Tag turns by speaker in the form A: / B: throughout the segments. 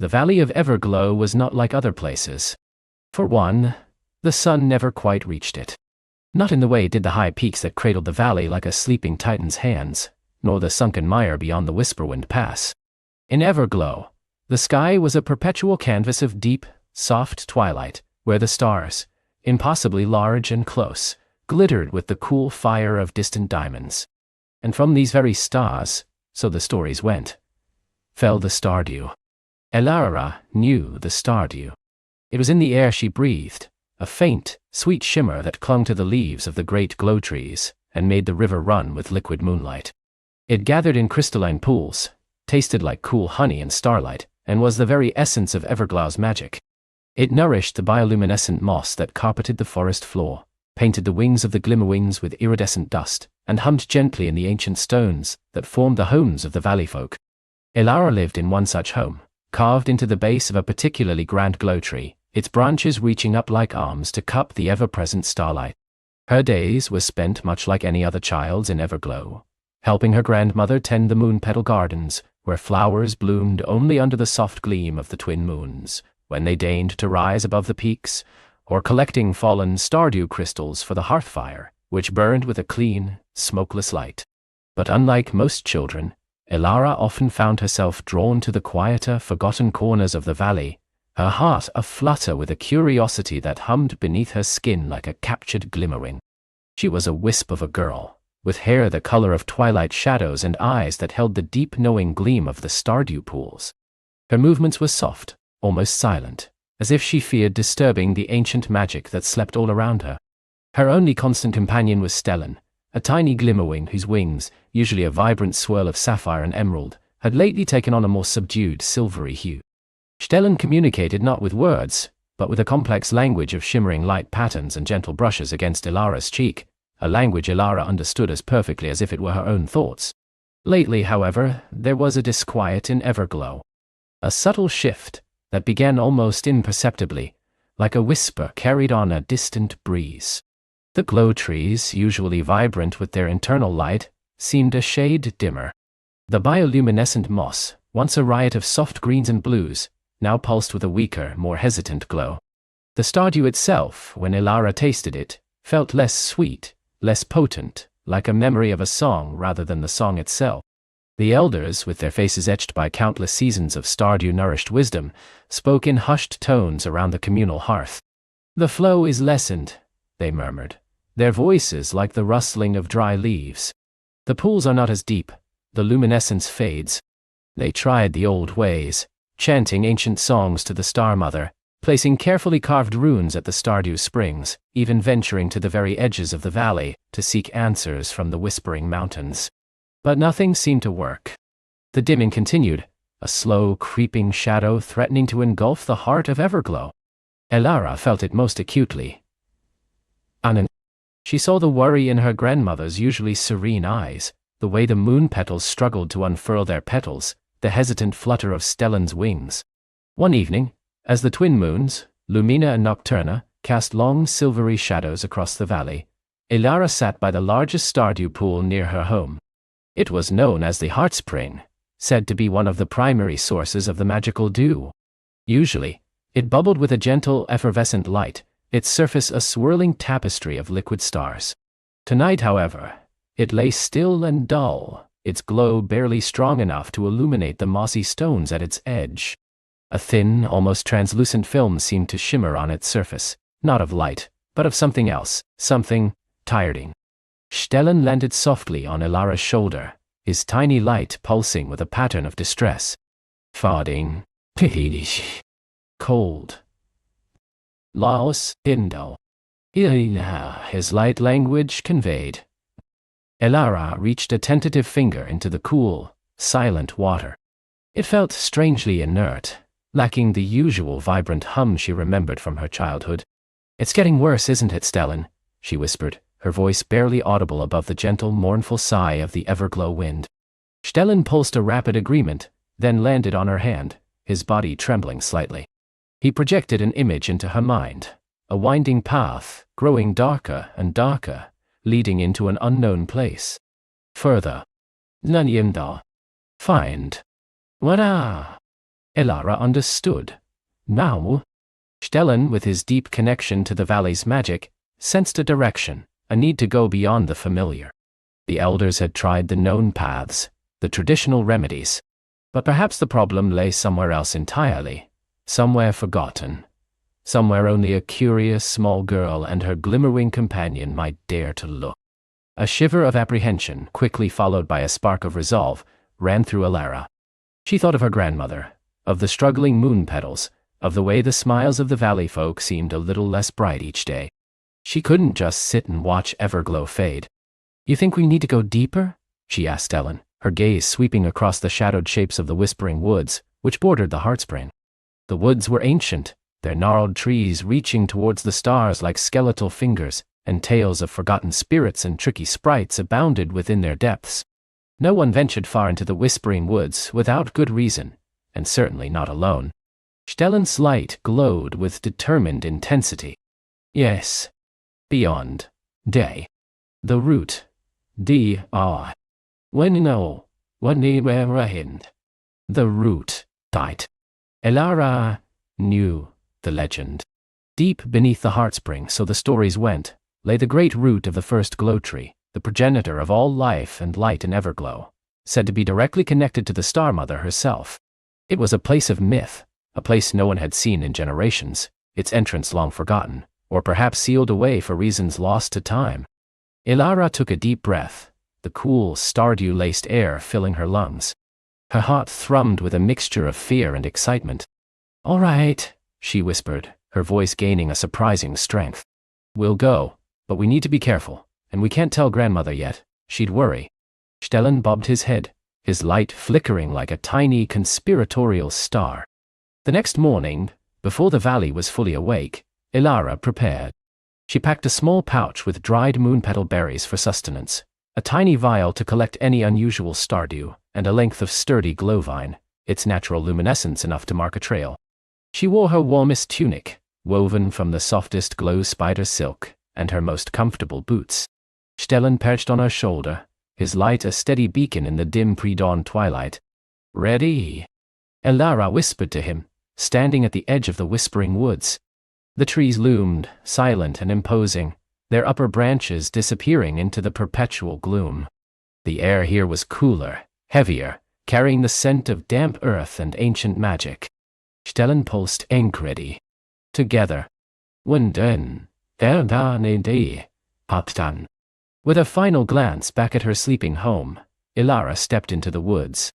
A: The Valley of Everglow was not like other places. For one, the sun never quite reached it. Not in the way did the high peaks that cradled the valley like a sleeping titan's hands, nor the sunken mire beyond the Whisperwind Pass. In Everglow, the sky was a perpetual canvas of deep, soft twilight, where the stars, impossibly large and close, glittered with the cool fire of distant diamonds. And from these very stars, so the stories went, fell the stardew. Elara knew the stardew. It was in the air she breathed, a faint, sweet shimmer that clung to the leaves of the great glow trees and made the river run with liquid moonlight. It gathered in crystalline pools, tasted like cool honey and starlight, and was the very essence of Everglow's magic. It nourished the bioluminescent moss that carpeted the forest floor, painted the wings of the glimmerwings with iridescent dust, and hummed gently in the ancient stones that formed the homes of the valley folk. Elara lived in one such home, carved into the base of a particularly grand glow tree, its branches reaching up like arms to cup the ever-present starlight. Her days were spent much like any other child's in Everglow, helping her grandmother tend the moon-petal gardens, where flowers bloomed only under the soft gleam of the twin moons, when they deigned to rise above the peaks, or collecting fallen stardew crystals for the hearth fire, which burned with a clean, smokeless light. But unlike most children, Elara often found herself drawn to the quieter, forgotten corners of the valley, her heart aflutter with a curiosity that hummed beneath her skin like a captured glimmering. She was a wisp of a girl, with hair the color of twilight shadows and eyes that held the deep knowing gleam of the stardew pools. Her movements were soft, almost silent, as if she feared disturbing the ancient magic that slept all around her. Her only constant companion was Stellan, a tiny glimmerwing whose wings, usually a vibrant swirl of sapphire and emerald, had lately taken on a more subdued silvery hue. Stellan communicated not with words, but with a complex language of shimmering light patterns and gentle brushes against Elara's cheek, a language Elara understood as perfectly as if it were her own thoughts. Lately, however, there was a disquiet in Everglow. A subtle shift that began almost imperceptibly, like a whisper carried on a distant breeze. The glow trees, usually vibrant with their internal light, seemed a shade dimmer. The bioluminescent moss, once a riot of soft greens and blues, now pulsed with a weaker, more hesitant glow. The stardew itself, when Elara tasted it, felt less sweet, less potent, like a memory of a song rather than the song itself. The elders, with their faces etched by countless seasons of stardew-nourished wisdom, spoke in hushed tones around the communal hearth. "The flow is lessened," they murmured, their voices like the rustling of dry leaves. "The pools are not as deep, the luminescence fades." They tried the old ways, chanting ancient songs to the Star Mother, placing carefully carved runes at the Stardew Springs, even venturing to the very edges of the valley to seek answers from the whispering mountains. But nothing seemed to work. The dimming continued, a slow, creeping shadow threatening to engulf the heart of Everglow. Elara felt it most acutely. She saw the worry in her grandmother's usually serene eyes, the way the moon petals struggled to unfurl their petals, the hesitant flutter of Stellan's wings. One evening, as the twin moons, Lumina and Nocturna, cast long silvery shadows across the valley, Elara sat by the largest stardew pool near her home. It was known as the Heartspring, said to be one of the primary sources of the magical dew. Usually, it bubbled with a gentle, effervescent light, its surface a swirling tapestry of liquid stars. Tonight, however, it lay still and dull, its glow barely strong enough to illuminate the mossy stones at its edge. A thin, almost translucent film seemed to shimmer on its surface, not of light, but of something else, something tiring. Stellan landed softly on Elara's shoulder, his tiny light pulsing with a pattern of distress. Fading. Cold. Laos, Indo. His light language conveyed. Elara reached a tentative finger into the cool, silent water. It felt strangely inert, lacking the usual vibrant hum she remembered from her childhood. "It's getting worse, isn't it, Stellan?" she whispered, her voice barely audible above the gentle, mournful sigh of the Everglow wind. Stellan pulsed a rapid agreement, then landed on her hand, his body trembling slightly. He projected an image into her mind, a winding path, growing darker and darker, leading into an unknown place. Further. Nanyimda. Find. Wada. Elara understood. Now, Stellan, with his deep connection to the valley's magic, sensed a direction, a need to go beyond the familiar. The elders had tried the known paths, the traditional remedies. But perhaps the problem lay somewhere else entirely, somewhere forgotten, somewhere only a curious small girl and her glimmering companion might dare to look. A shiver of apprehension, quickly followed by a spark of resolve, ran through Elara. She thought of her grandmother, of the struggling moon petals, of the way the smiles of the valley folk seemed a little less bright each day. She couldn't just sit and watch Everglow fade. "You think we need to go deeper?" she asked Ellen, her gaze sweeping across the shadowed shapes of the whispering woods, which bordered the Heartspring. The woods were ancient, their gnarled trees reaching towards the stars like skeletal fingers, and tales of forgotten spirits and tricky sprites abounded within their depths. No one ventured far into the whispering woods without good reason, and certainly not alone. Stellan's light glowed with determined intensity. Yes. Beyond. Day. The route. D-R. When no. When they were ahead. The route. Died. Elara knew the legend. Deep beneath the Heartspring, so the stories went, lay the great root of the first glow tree, the progenitor of all life and light in Everglow, said to be directly connected to the Star Mother herself. It was a place of myth, a place no one had seen in generations, its entrance long forgotten, or perhaps sealed away for reasons lost to time. Elara took a deep breath, the cool, stardew-laced air filling her lungs. Her heart thrummed with a mixture of fear and excitement. "All right," she whispered, her voice gaining a surprising strength. "We'll go, but we need to be careful, and we can't tell Grandmother yet. She'd worry." Stellan bobbed his head, his light flickering like a tiny conspiratorial star. The next morning, before the valley was fully awake, Elara prepared. She packed a small pouch with dried moonpetal berries for sustenance, a tiny vial to collect any unusual stardew, and a length of sturdy glowvine, its natural luminescence enough to mark a trail. She wore her warmest tunic, woven from the softest glow spider silk, and her most comfortable boots. Stellan perched on her shoulder, his light a steady beacon in the dim pre-dawn twilight. "Ready?" Elara whispered to him, standing at the edge of the whispering woods. The trees loomed, silent and imposing, their upper branches disappearing into the perpetual gloom. The air here was cooler, heavier, carrying the scent of damp earth and ancient magic. Stellan pulsed angrily. Together. Wunden, Erdanede, Paptan. With a final glance back at her sleeping home, Elara stepped into the woods.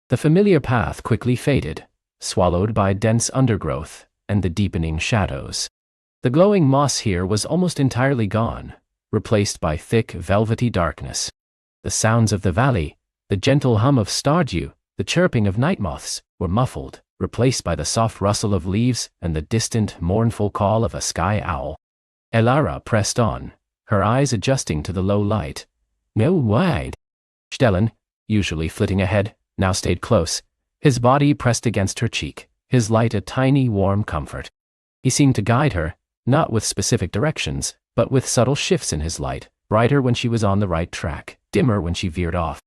A: The familiar path quickly faded, swallowed by dense undergrowth and the deepening shadows. The glowing moss here was almost entirely gone, replaced by thick, velvety darkness. The sounds of the valley, the gentle hum of stardew, the chirping of night moths, were muffled, replaced by the soft rustle of leaves and the distant, mournful call of a sky owl. Elara pressed on, her eyes adjusting to the low light. "No wide." Stellan, usually flitting ahead, now stayed close, his body pressed against her cheek, his light a tiny, warm comfort. He seemed to guide her, not with specific directions, but with subtle shifts in his light, brighter when she was on the right track, dimmer when she veered off.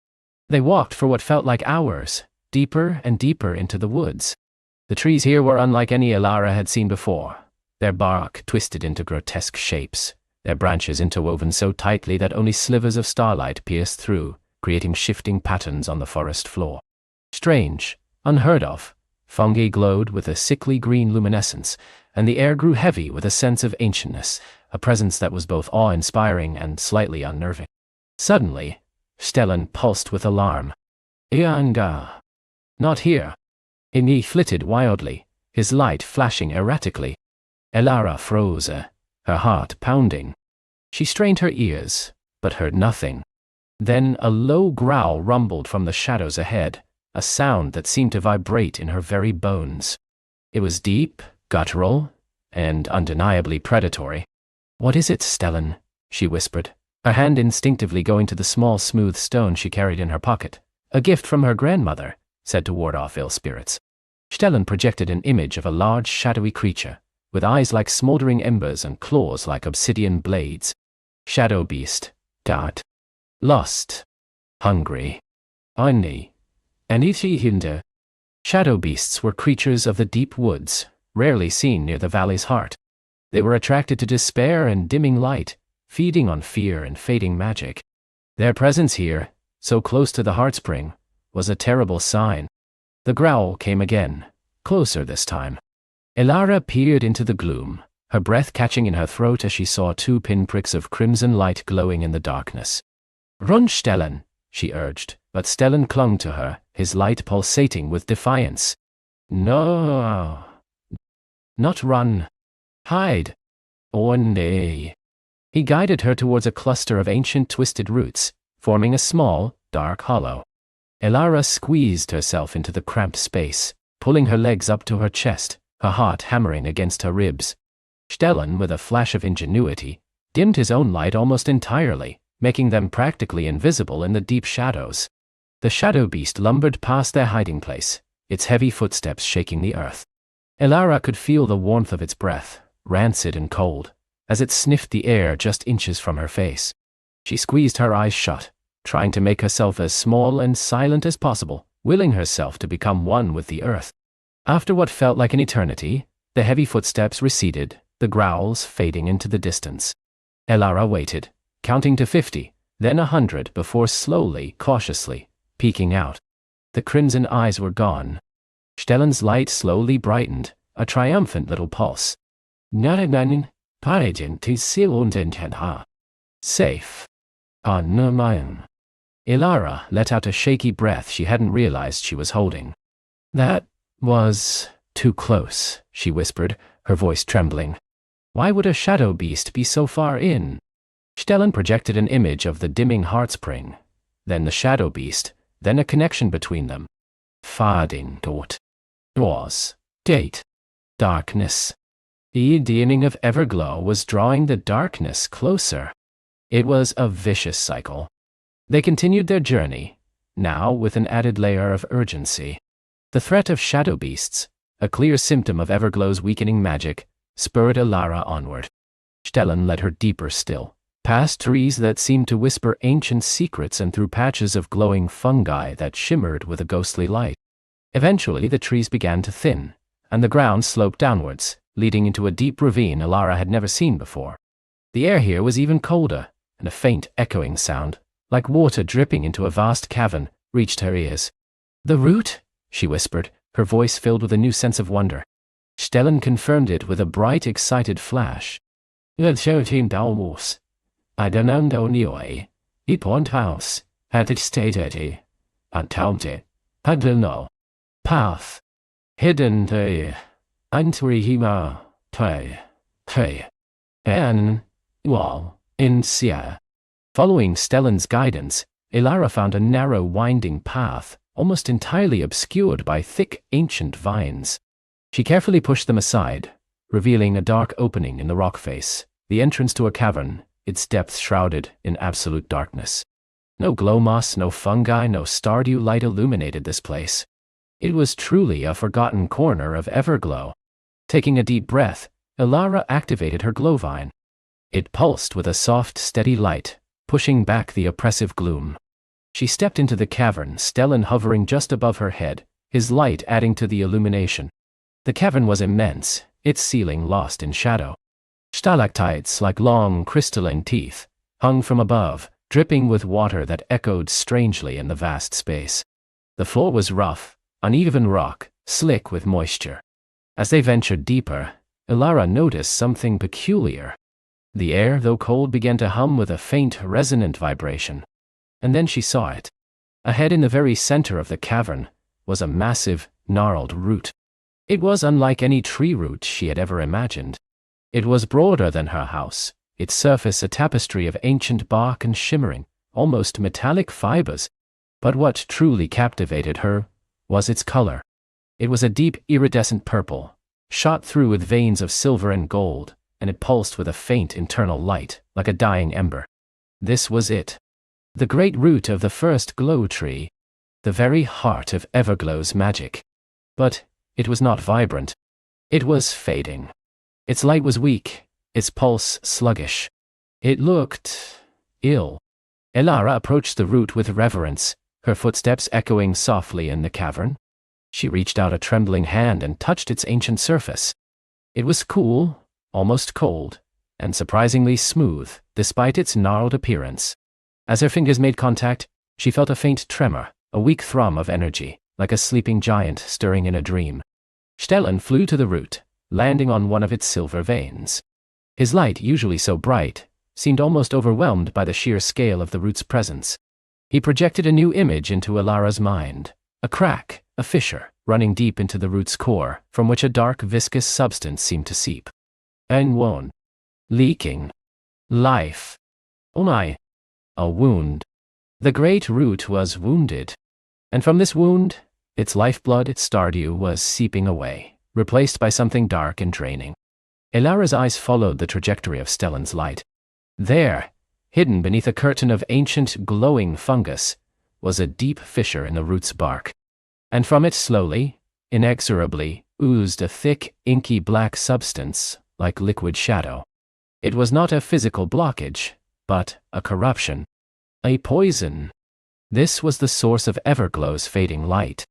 A: They walked for what felt like hours, deeper and deeper into the woods. The trees here were unlike any Elara had seen before, their bark twisted into grotesque shapes, their branches interwoven so tightly that only slivers of starlight pierced through, creating shifting patterns on the forest floor. Strange, unheard of, fungi glowed with a sickly green luminescence, and the air grew heavy with a sense of ancientness, a presence that was both awe-inspiring and slightly unnerving. Suddenly, Stellan pulsed with alarm. "Ianga." "Not here." He flitted wildly, his light flashing erratically. Elara froze, her heart pounding. She strained her ears, but heard nothing. Then a low growl rumbled from the shadows ahead, a sound that seemed to vibrate in her very bones. It was deep, guttural, and undeniably predatory. "What is it, Stellan?" she whispered, her hand instinctively going to the small smooth stone she carried in her pocket, a gift from her grandmother, said to ward off ill spirits. Stellan projected an image of a large shadowy creature, with eyes like smoldering embers and claws like obsidian blades. Shadow beast. Dart. Lost. Hungry. Oni. Anithi hinder. Shadow beasts were creatures of the deep woods, rarely seen near the valley's heart. They were attracted to despair and dimming light, feeding on fear and fading magic. Their presence here, so close to the heartspring, was a terrible sign. The growl came again, closer this time. Elara peered into the gloom, her breath catching in her throat as she saw 2 pinpricks of crimson light glowing in the darkness. "Run, Stellan," she urged, but Stellan clung to her, his light pulsating with defiance. "No. Not run. Hide. Oh nay." He guided her towards a cluster of ancient twisted roots, forming a small, dark hollow. Elara squeezed herself into the cramped space, pulling her legs up to her chest, her heart hammering against her ribs. Stellan, with a flash of ingenuity, dimmed his own light almost entirely, making them practically invisible in the deep shadows. The shadow beast lumbered past their hiding place, its heavy footsteps shaking the earth. Elara could feel the warmth of its breath, rancid and cold, as it sniffed the air just inches from her face. She squeezed her eyes shut, trying to make herself as small and silent as possible, willing herself to become one with the earth. After what felt like an eternity, the heavy footsteps receded, the growls fading into the distance. Elara waited, counting to 50, then 100 before slowly, cautiously, peeking out. The crimson eyes were gone. Stellan's light slowly brightened, a triumphant little pulse. Safe. Elara let out a shaky breath she hadn't realized she was holding. "That was too close," she whispered, her voice trembling. "Why would a shadow beast be so far in?" Stellan projected an image of the dimming heartspring, then the shadow beast, then a connection between them. Fading dot. Was. Date. Darkness. The deepening of Everglow was drawing the darkness closer. It was a vicious cycle. They continued their journey, now with an added layer of urgency. The threat of shadow beasts, a clear symptom of Everglow's weakening magic, spurred Elara onward. Stellan led her deeper still, past trees that seemed to whisper ancient secrets and through patches of glowing fungi that shimmered with a ghostly light. Eventually the trees began to thin, and the ground sloped downwards, leading into a deep ravine Elara had never seen before. The air here was even colder, and a faint echoing sound, like water dripping into a vast cavern, reached her ears. "The root?" she whispered, her voice filled with a new sense of wonder. Stellan confirmed it with a bright, excited flash. "I don't know anyway. It won't house. Had it stated and told it. I don't know. Path. Hidden te. Antrihima te. And wall in Sia." Following Stellan's guidance, Elara found a narrow, winding path, almost entirely obscured by thick, ancient vines. She carefully pushed them aside, revealing a dark opening in the rock face, the entrance to a cavern, its depths shrouded in absolute darkness. No glow moss, no fungi, no stardew light illuminated this place. It was truly a forgotten corner of Everglow. Taking a deep breath, Elara activated her glowvine. It pulsed with a soft, steady light, pushing back the oppressive gloom. She stepped into the cavern, Stellan hovering just above her head, his light adding to the illumination. The cavern was immense, its ceiling lost in shadow. Stalactites, like long, crystalline teeth, hung from above, dripping with water that echoed strangely in the vast space. The floor was rough, uneven rock, slick with moisture. As they ventured deeper, Elara noticed something peculiar. The air, though cold, began to hum with a faint, resonant vibration. And then she saw it. Ahead in the very center of the cavern was a massive, gnarled root. It was unlike any tree root she had ever imagined. It was broader than her house, its surface a tapestry of ancient bark and shimmering, almost metallic fibers. But what truly captivated her was its color. It was a deep, iridescent purple, shot through with veins of silver and gold, and it pulsed with a faint internal light, like a dying ember. This was it. The great root of the first glow tree. The very heart of Everglow's magic. But it was not vibrant. It was fading. Its light was weak, its pulse sluggish. It looked ill. Elara approached the root with reverence, her footsteps echoing softly in the cavern. She reached out a trembling hand and touched its ancient surface. It was cool, almost cold, and surprisingly smooth, despite its gnarled appearance. As her fingers made contact, she felt a faint tremor, a weak thrum of energy, like a sleeping giant stirring in a dream. Stellan flew to the root, landing on one of its silver veins. His light, usually so bright, seemed almost overwhelmed by the sheer scale of the root's presence. He projected a new image into Elara's mind, a crack, a fissure, running deep into the root's core, from which a dark, viscous substance seemed to seep. Unwind. Leaking. Life. Oh my. A wound. The great root was wounded. And from this wound, its lifeblood, its stardew, was seeping away, replaced by something dark and draining. Elara's eyes followed the trajectory of Stellan's light. There, hidden beneath a curtain of ancient, glowing fungus, was a deep fissure in the root's bark. And from it slowly, inexorably, oozed a thick, inky black substance, like liquid shadow. It was not a physical blockage, but a corruption. A poison. This was the source of Everglow's fading light.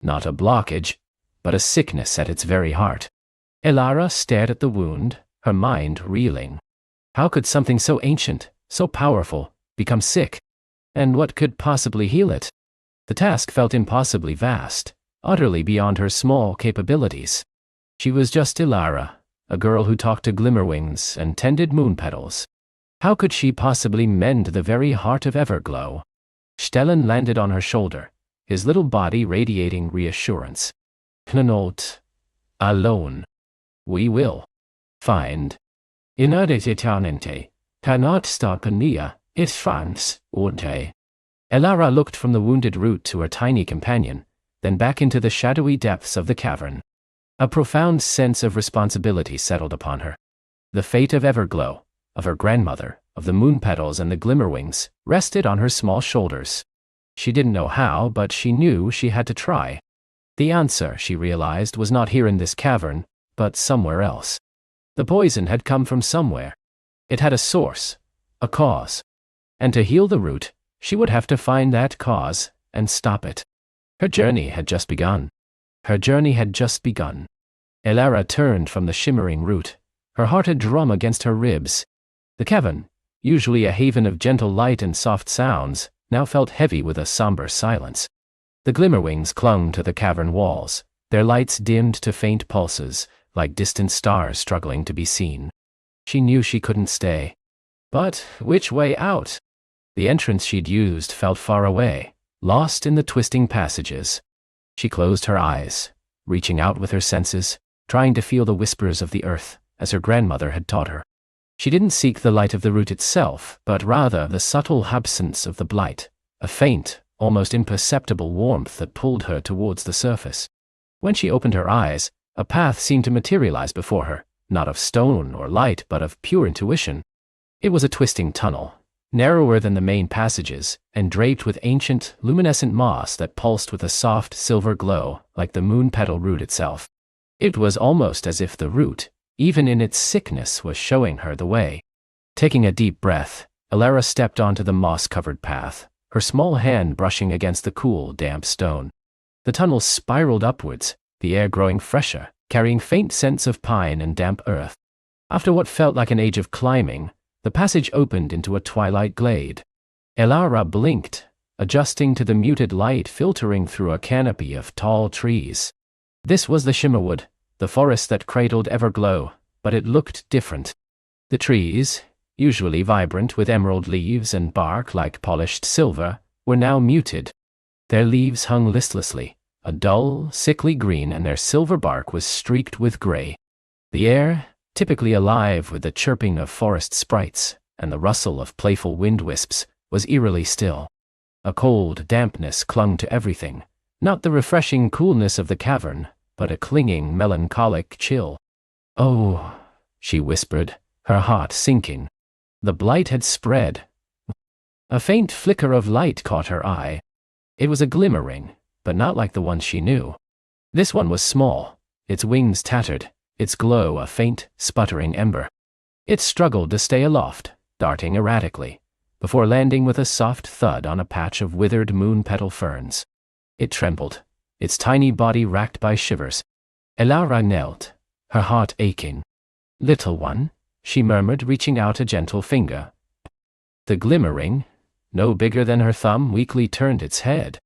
A: Not a blockage, but a sickness at its very heart. Elara stared at the wound, her mind reeling. How could something so ancient, so powerful, become sick? And what could possibly heal it? The task felt impossibly vast, utterly beyond her small capabilities. She was just Elara, a girl who talked to glimmerwings and tended moon petals. How could she possibly mend the very heart of Everglow? Stellan landed on her shoulder, his little body radiating reassurance. Not alone. We will find. Inadetitante. Cannot stop Nia. It's France, unte. Elara looked from the wounded root to her tiny companion, then back into the shadowy depths of the cavern. A profound sense of responsibility settled upon her. The fate of Everglow, of her grandmother, of the moon petals and the glimmerwings, rested on her small shoulders. She didn't know how, but she knew she had to try. The answer, she realized, was not here in this cavern, but somewhere else. The poison had come from somewhere. It had a source, a cause. And to heal the root, she would have to find that cause and stop it. Her journey had just begun. Her journey had just begun. Elara turned from the shimmering root, her heart a drum against her ribs. The cavern, usually a haven of gentle light and soft sounds, now felt heavy with a somber silence. The glimmerwings clung to the cavern walls, their lights dimmed to faint pulses, like distant stars struggling to be seen. She knew she couldn't stay. But which way out? The entrance she'd used felt far away, lost in the twisting passages. She closed her eyes, reaching out with her senses, trying to feel the whispers of the earth, as her grandmother had taught her. She didn't seek the light of the root itself, but rather the subtle absence of the blight, a faint, almost imperceptible warmth that pulled her towards the surface. When she opened her eyes, a path seemed to materialize before her, not of stone or light, but of pure intuition. It was a twisting tunnel, narrower than the main passages, and draped with ancient, luminescent moss that pulsed with a soft silver glow, like the moon petal root itself. It was almost as if the root, even in its sickness, was showing her the way. Taking a deep breath, Elara stepped onto the moss-covered path, her small hand brushing against the cool, damp stone. The tunnel spiraled upwards, the air growing fresher, carrying faint scents of pine and damp earth. After what felt like an age of climbing, the passage opened into a twilight glade. Elara blinked, adjusting to the muted light filtering through a canopy of tall trees. This was the Shimmerwood, the forest that cradled Everglow, but it looked different. The trees, usually vibrant with emerald leaves and bark like polished silver, were now muted. Their leaves hung listlessly, a dull, sickly green, and their silver bark was streaked with gray. The air, typically alive with the chirping of forest sprites and the rustle of playful wind wisps, was eerily still. A cold dampness clung to everything, not the refreshing coolness of the cavern, but a clinging, melancholic chill. "Oh," she whispered, her heart sinking. The blight had spread. A faint flicker of light caught her eye. It was a glimmering, but not like the ones she knew. This one was small, its wings tattered, its glow a faint, sputtering ember. It struggled to stay aloft, darting erratically, before landing with a soft thud on a patch of withered moon petal ferns. It trembled, its tiny body racked by shivers. Elara knelt, her heart aching. "Little one," she murmured, reaching out a gentle finger. The glimmering, no bigger than her thumb, weakly turned its head.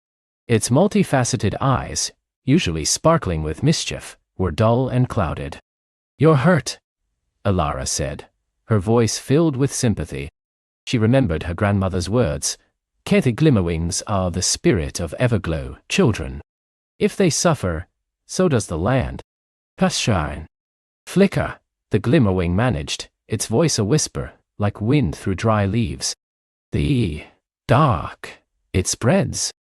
A: Its multifaceted eyes, usually sparkling with mischief, were dull and clouded. "You're hurt," Elara said, her voice filled with sympathy. She remembered her grandmother's words. "The glimmerwings are the spirit of Everglow, children. If they suffer, so does the land. Shine. Flicker," the glimmerwing managed, its voice a whisper, like wind through dry leaves. "The dark, it spreads."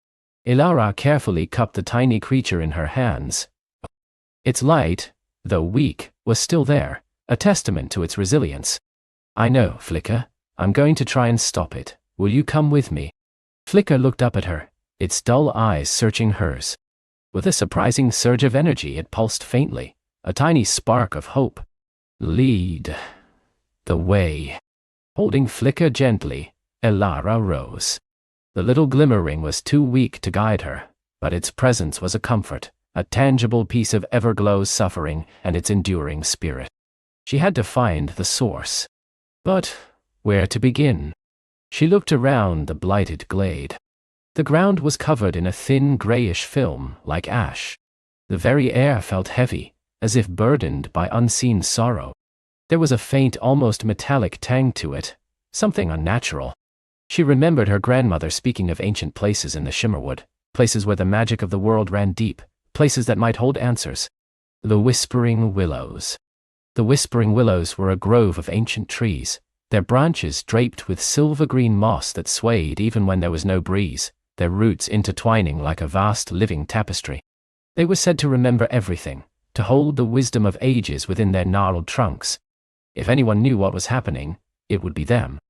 A: Elara carefully cupped the tiny creature in her hands. Its light, though weak, was still there, a testament to its resilience. "I know, Flicker. I'm going to try and stop it. Will you come with me?" Flicker looked up at her, its dull eyes searching hers. With a surprising surge of energy, it pulsed faintly, a tiny spark of hope. "Lead the way." Holding Flicker gently, Elara rose. The little glimmering was too weak to guide her, but its presence was a comfort, a tangible piece of Everglow's suffering and its enduring spirit. She had to find the source. But where to begin? She looked around the blighted glade. The ground was covered in a thin grayish film, like ash. The very air felt heavy, as if burdened by unseen sorrow. There was a faint, almost metallic tang to it, something unnatural. She remembered her grandmother speaking of ancient places in the Shimmerwood, places where the magic of the world ran deep, places that might hold answers. The Whispering Willows. The Whispering Willows were a grove of ancient trees, their branches draped with silver-green moss that swayed even when there was no breeze, their roots intertwining like a vast living tapestry. They were said to remember everything, to hold the wisdom of ages within their gnarled trunks. If anyone knew what was happening, it would be them.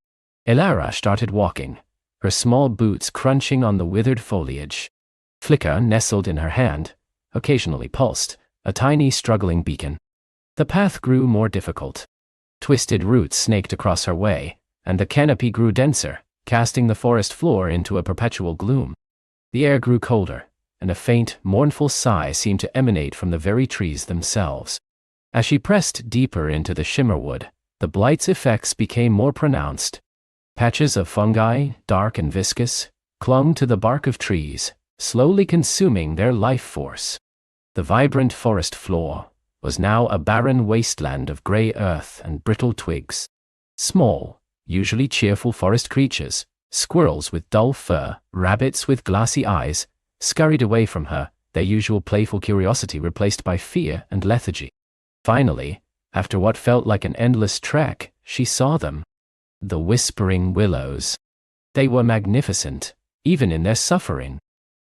A: Elara started walking, her small boots crunching on the withered foliage. Flicker nestled in her hand, occasionally pulsed, a tiny struggling beacon. The path grew more difficult. Twisted roots snaked across her way, and the canopy grew denser, casting the forest floor into a perpetual gloom. The air grew colder, and a faint, mournful sigh seemed to emanate from the very trees themselves. As she pressed deeper into the Shimmerwood, the blight's effects became more pronounced. Patches of fungi, dark and viscous, clung to the bark of trees, slowly consuming their life force. The vibrant forest floor was now a barren wasteland of gray earth and brittle twigs. Small, usually cheerful forest creatures, squirrels with dull fur, rabbits with glassy eyes, scurried away from her, their usual playful curiosity replaced by fear and lethargy. Finally, after what felt like an endless trek, she saw them. The Whispering Willows. They were magnificent, even in their suffering.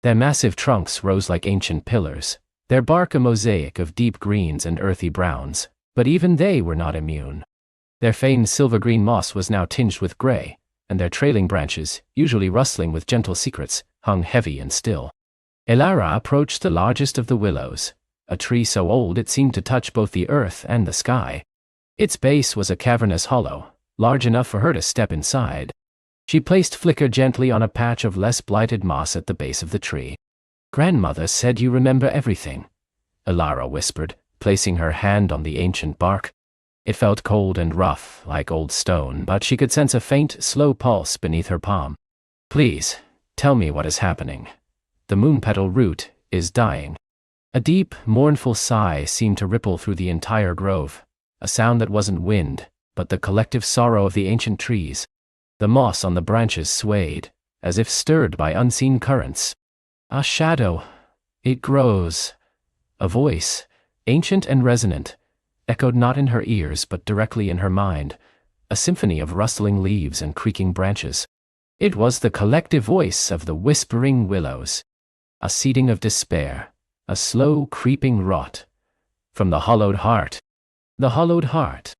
A: Their massive trunks rose like ancient pillars, their bark a mosaic of deep greens and earthy browns, but even they were not immune. Their feigned silver-green moss was now tinged with gray, and their trailing branches, usually rustling with gentle secrets, hung heavy and still. Elara approached the largest of the willows, a tree so old it seemed to touch both the earth and the sky. Its base was a cavernous hollow, large enough for her to step inside. She placed Flicker gently on a patch of less blighted moss at the base of the tree. "Grandmother said you remember everything," Elara whispered, placing her hand on the ancient bark. It felt cold and rough, like old stone, but she could sense a faint, slow pulse beneath her palm. "Please, tell me what is happening. The moonpetal root is dying." A deep, mournful sigh seemed to ripple through the entire grove, a sound that wasn't wind, but the collective sorrow of the ancient trees. The moss on the branches swayed, as if stirred by unseen currents. "A shadow. It grows." A voice, ancient and resonant, echoed not in her ears but directly in her mind, a symphony of rustling leaves and creaking branches. It was the collective voice of the Whispering Willows. A seeding of despair, a slow creeping rot. From the hollowed heart. "The hollowed heart?"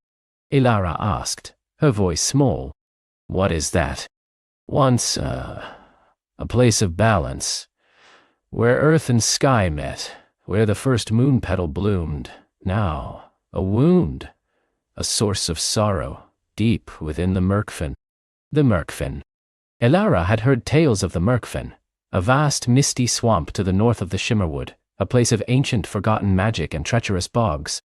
A: Elara asked, her voice small. "What is that?" "Once, a place of balance, where earth and sky met, where the first moon petal bloomed. Now, a wound, a source of sorrow, deep within the Merkfen." The Merkfen. Elara had heard tales of the Merkfen, a vast misty swamp to the north of the Shimmerwood, a place of ancient forgotten magic and treacherous bogs.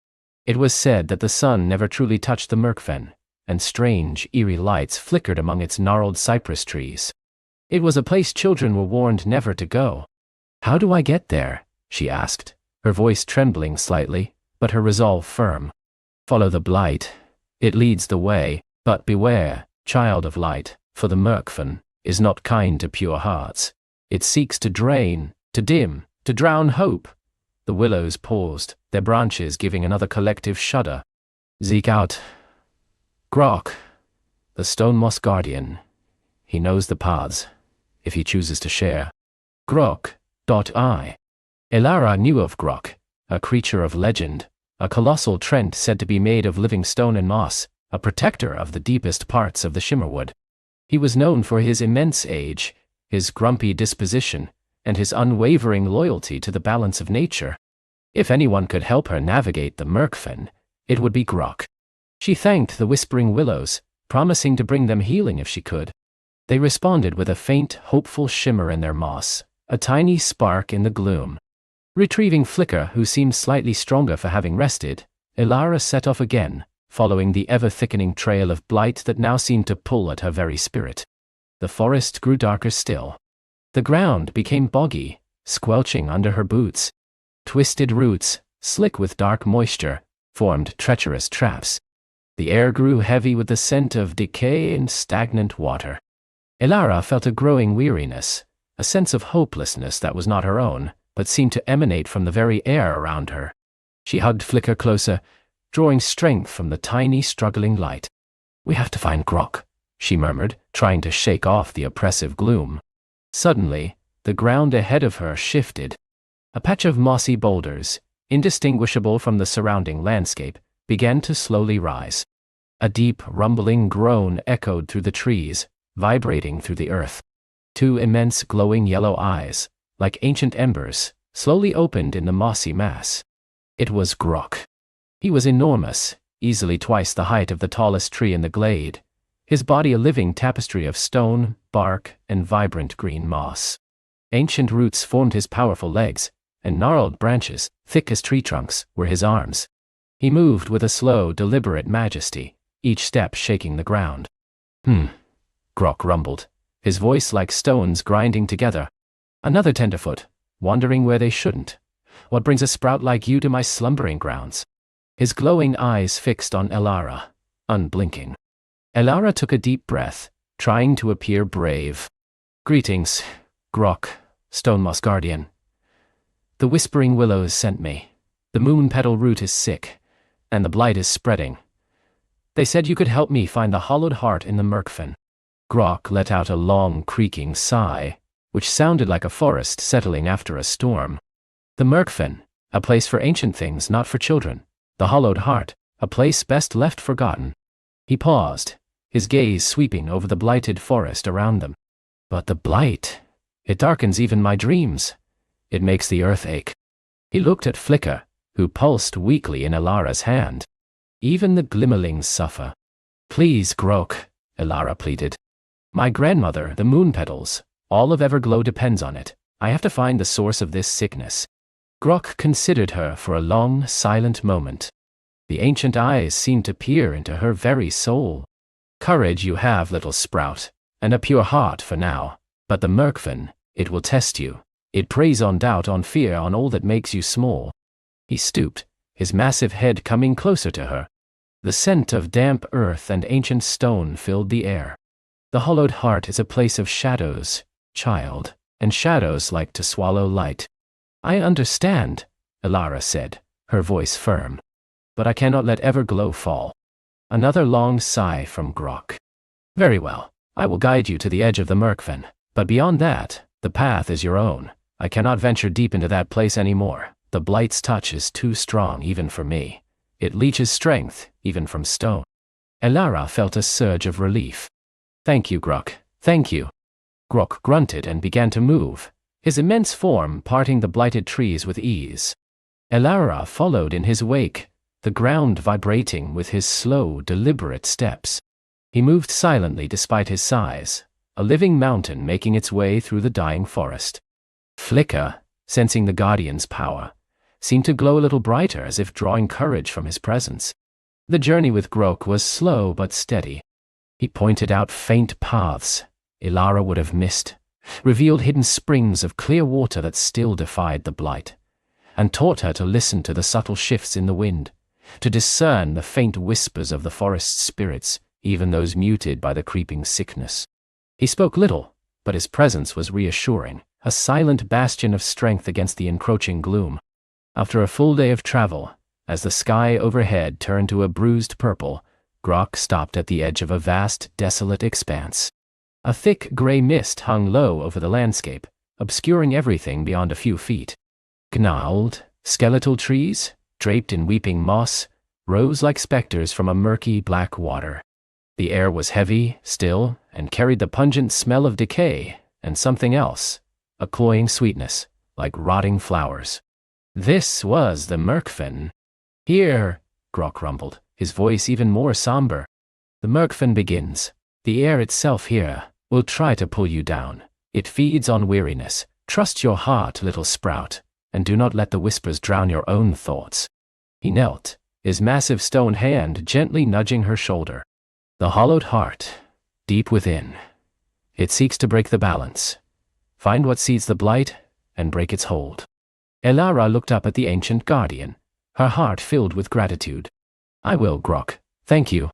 A: It was said that the sun never truly touched the Merkfen, and strange, eerie lights flickered among its gnarled cypress trees. It was a place children were warned never to go. "How do I get there?" she asked, her voice trembling slightly, but her resolve firm. "Follow the blight. It leads the way, but beware, child of light, for the Merkfen is not kind to pure hearts. It seeks to drain, to dim, to drown hope." The willows paused, their branches giving another collective shudder. "Seek out Grok, the stone moss guardian. He knows the paths, if he chooses to share." Grok.I. Elara knew of Grok, a creature of legend, a colossal trent said to be made of living stone and moss, a protector of the deepest parts of the Shimmerwood. He was known for his immense age, his grumpy disposition, and his unwavering loyalty to the balance of nature. If anyone could help her navigate the Merkfen, it would be Grok. She thanked the whispering willows, promising to bring them healing if she could. They responded with a faint, hopeful shimmer in their moss, a tiny spark in the gloom. Retrieving Flicker, who seemed slightly stronger for having rested, Elara set off again, following the ever-thickening trail of blight that now seemed to pull at her very spirit. The forest grew darker still. The ground became boggy, squelching under her boots. Twisted roots, slick with dark moisture, formed treacherous traps. The air grew heavy with the scent of decay and stagnant water. Elara felt a growing weariness, a sense of hopelessness that was not her own, but seemed to emanate from the very air around her. She hugged Flicker closer, drawing strength from the tiny, struggling light. "We have to find Grok," she murmured, trying to shake off the oppressive gloom. Suddenly, the ground ahead of her shifted. A patch of mossy boulders, indistinguishable from the surrounding landscape, began to slowly rise. A deep, rumbling groan echoed through the trees, vibrating through the earth. Two immense glowing yellow eyes, like ancient embers, slowly opened in the mossy mass. It was Grok. He was enormous, easily twice the height of the tallest tree in the glade, his body a living tapestry of stone, bark, and vibrant green moss. Ancient roots formed his powerful legs, and gnarled branches, thick as tree trunks, were his arms. He moved with a slow, deliberate majesty, each step shaking the ground. Grok rumbled, his voice like stones grinding together. "Another tenderfoot, wandering where they shouldn't. What brings a sprout like you to my slumbering grounds?" His glowing eyes fixed on Elara, unblinking. Elara took a deep breath, trying to appear brave. "Greetings, Grok, stone moss guardian. The whispering willows sent me. The moon petal root is sick, and the blight is spreading. They said you could help me find the hollowed heart in the Merkfen." Grok let out a long, creaking sigh, which sounded like a forest settling after a storm. The Merkfen, a place for ancient things, not for children. The hollowed heart, a place best left forgotten. He paused, his gaze sweeping over the blighted forest around them. "But the blight, it darkens even my dreams. It makes the earth ache." He looked at Flicker, who pulsed weakly in Elara's hand. "Even the glimmerlings suffer." "Please, Grok," Elara pleaded. "My grandmother, the moon petals, all of Everglow depends on it. I have to find the source of this sickness." Grok considered her for a long, silent moment. The ancient eyes seemed to peer into her very soul. "Courage you have, little sprout, and a pure heart for now. But the Merkfen, it will test you. It preys on doubt, on fear, on all that makes you small." He stooped, his massive head coming closer to her. The scent of damp earth and ancient stone filled the air. "The hollowed heart is a place of shadows, child, and shadows like to swallow light." "I understand," Elara said, her voice firm. "But I cannot let Everglow fall." Another long sigh from Grok. "Very well, I will guide you to the edge of the Merkfen, but beyond that, the path is your own. I cannot venture deep into that place anymore. The blight's touch is too strong even for me. It leeches strength, even from stone." Elara felt a surge of relief. "Thank you, Grok, thank you." Grok grunted and began to move, his immense form parting the blighted trees with ease. Elara followed in his wake, the ground vibrating with his slow, deliberate steps. He moved silently despite his size, a living mountain making its way through the dying forest. Flicker, sensing the guardian's power, seemed to glow a little brighter, as if drawing courage from his presence. The journey with Grok was slow but steady. He pointed out faint paths Ilara would have missed, revealed hidden springs of clear water that still defied the blight, and taught her to listen to the subtle shifts in the wind, to discern the faint whispers of the forest's spirits, even those muted by the creeping sickness. He spoke little, but his presence was reassuring, a silent bastion of strength against the encroaching gloom. After a full day of travel, as the sky overhead turned to a bruised purple, Grok stopped at the edge of a vast, desolate expanse. A thick gray mist hung low over the landscape, obscuring everything beyond a few feet. Gnarled, skeletal trees, draped in weeping moss, rose like specters from a murky black water. The air was heavy, still, and carried the pungent smell of decay and something else, a cloying sweetness, like rotting flowers. This was the Merkfen. Here, Grok rumbled, his voice even more somber. The Merkfen begins. The air itself here will try to pull you down. It feeds on weariness. Trust your heart, little sprout, and do not let the whispers drown your own thoughts. He knelt, his massive stone hand gently nudging her shoulder. The hollowed heart, deep within. It seeks to break the balance. Find what seeds the blight, and break its hold. Ilara looked up at the ancient guardian, her heart filled with gratitude. I will, Grok. Thank you.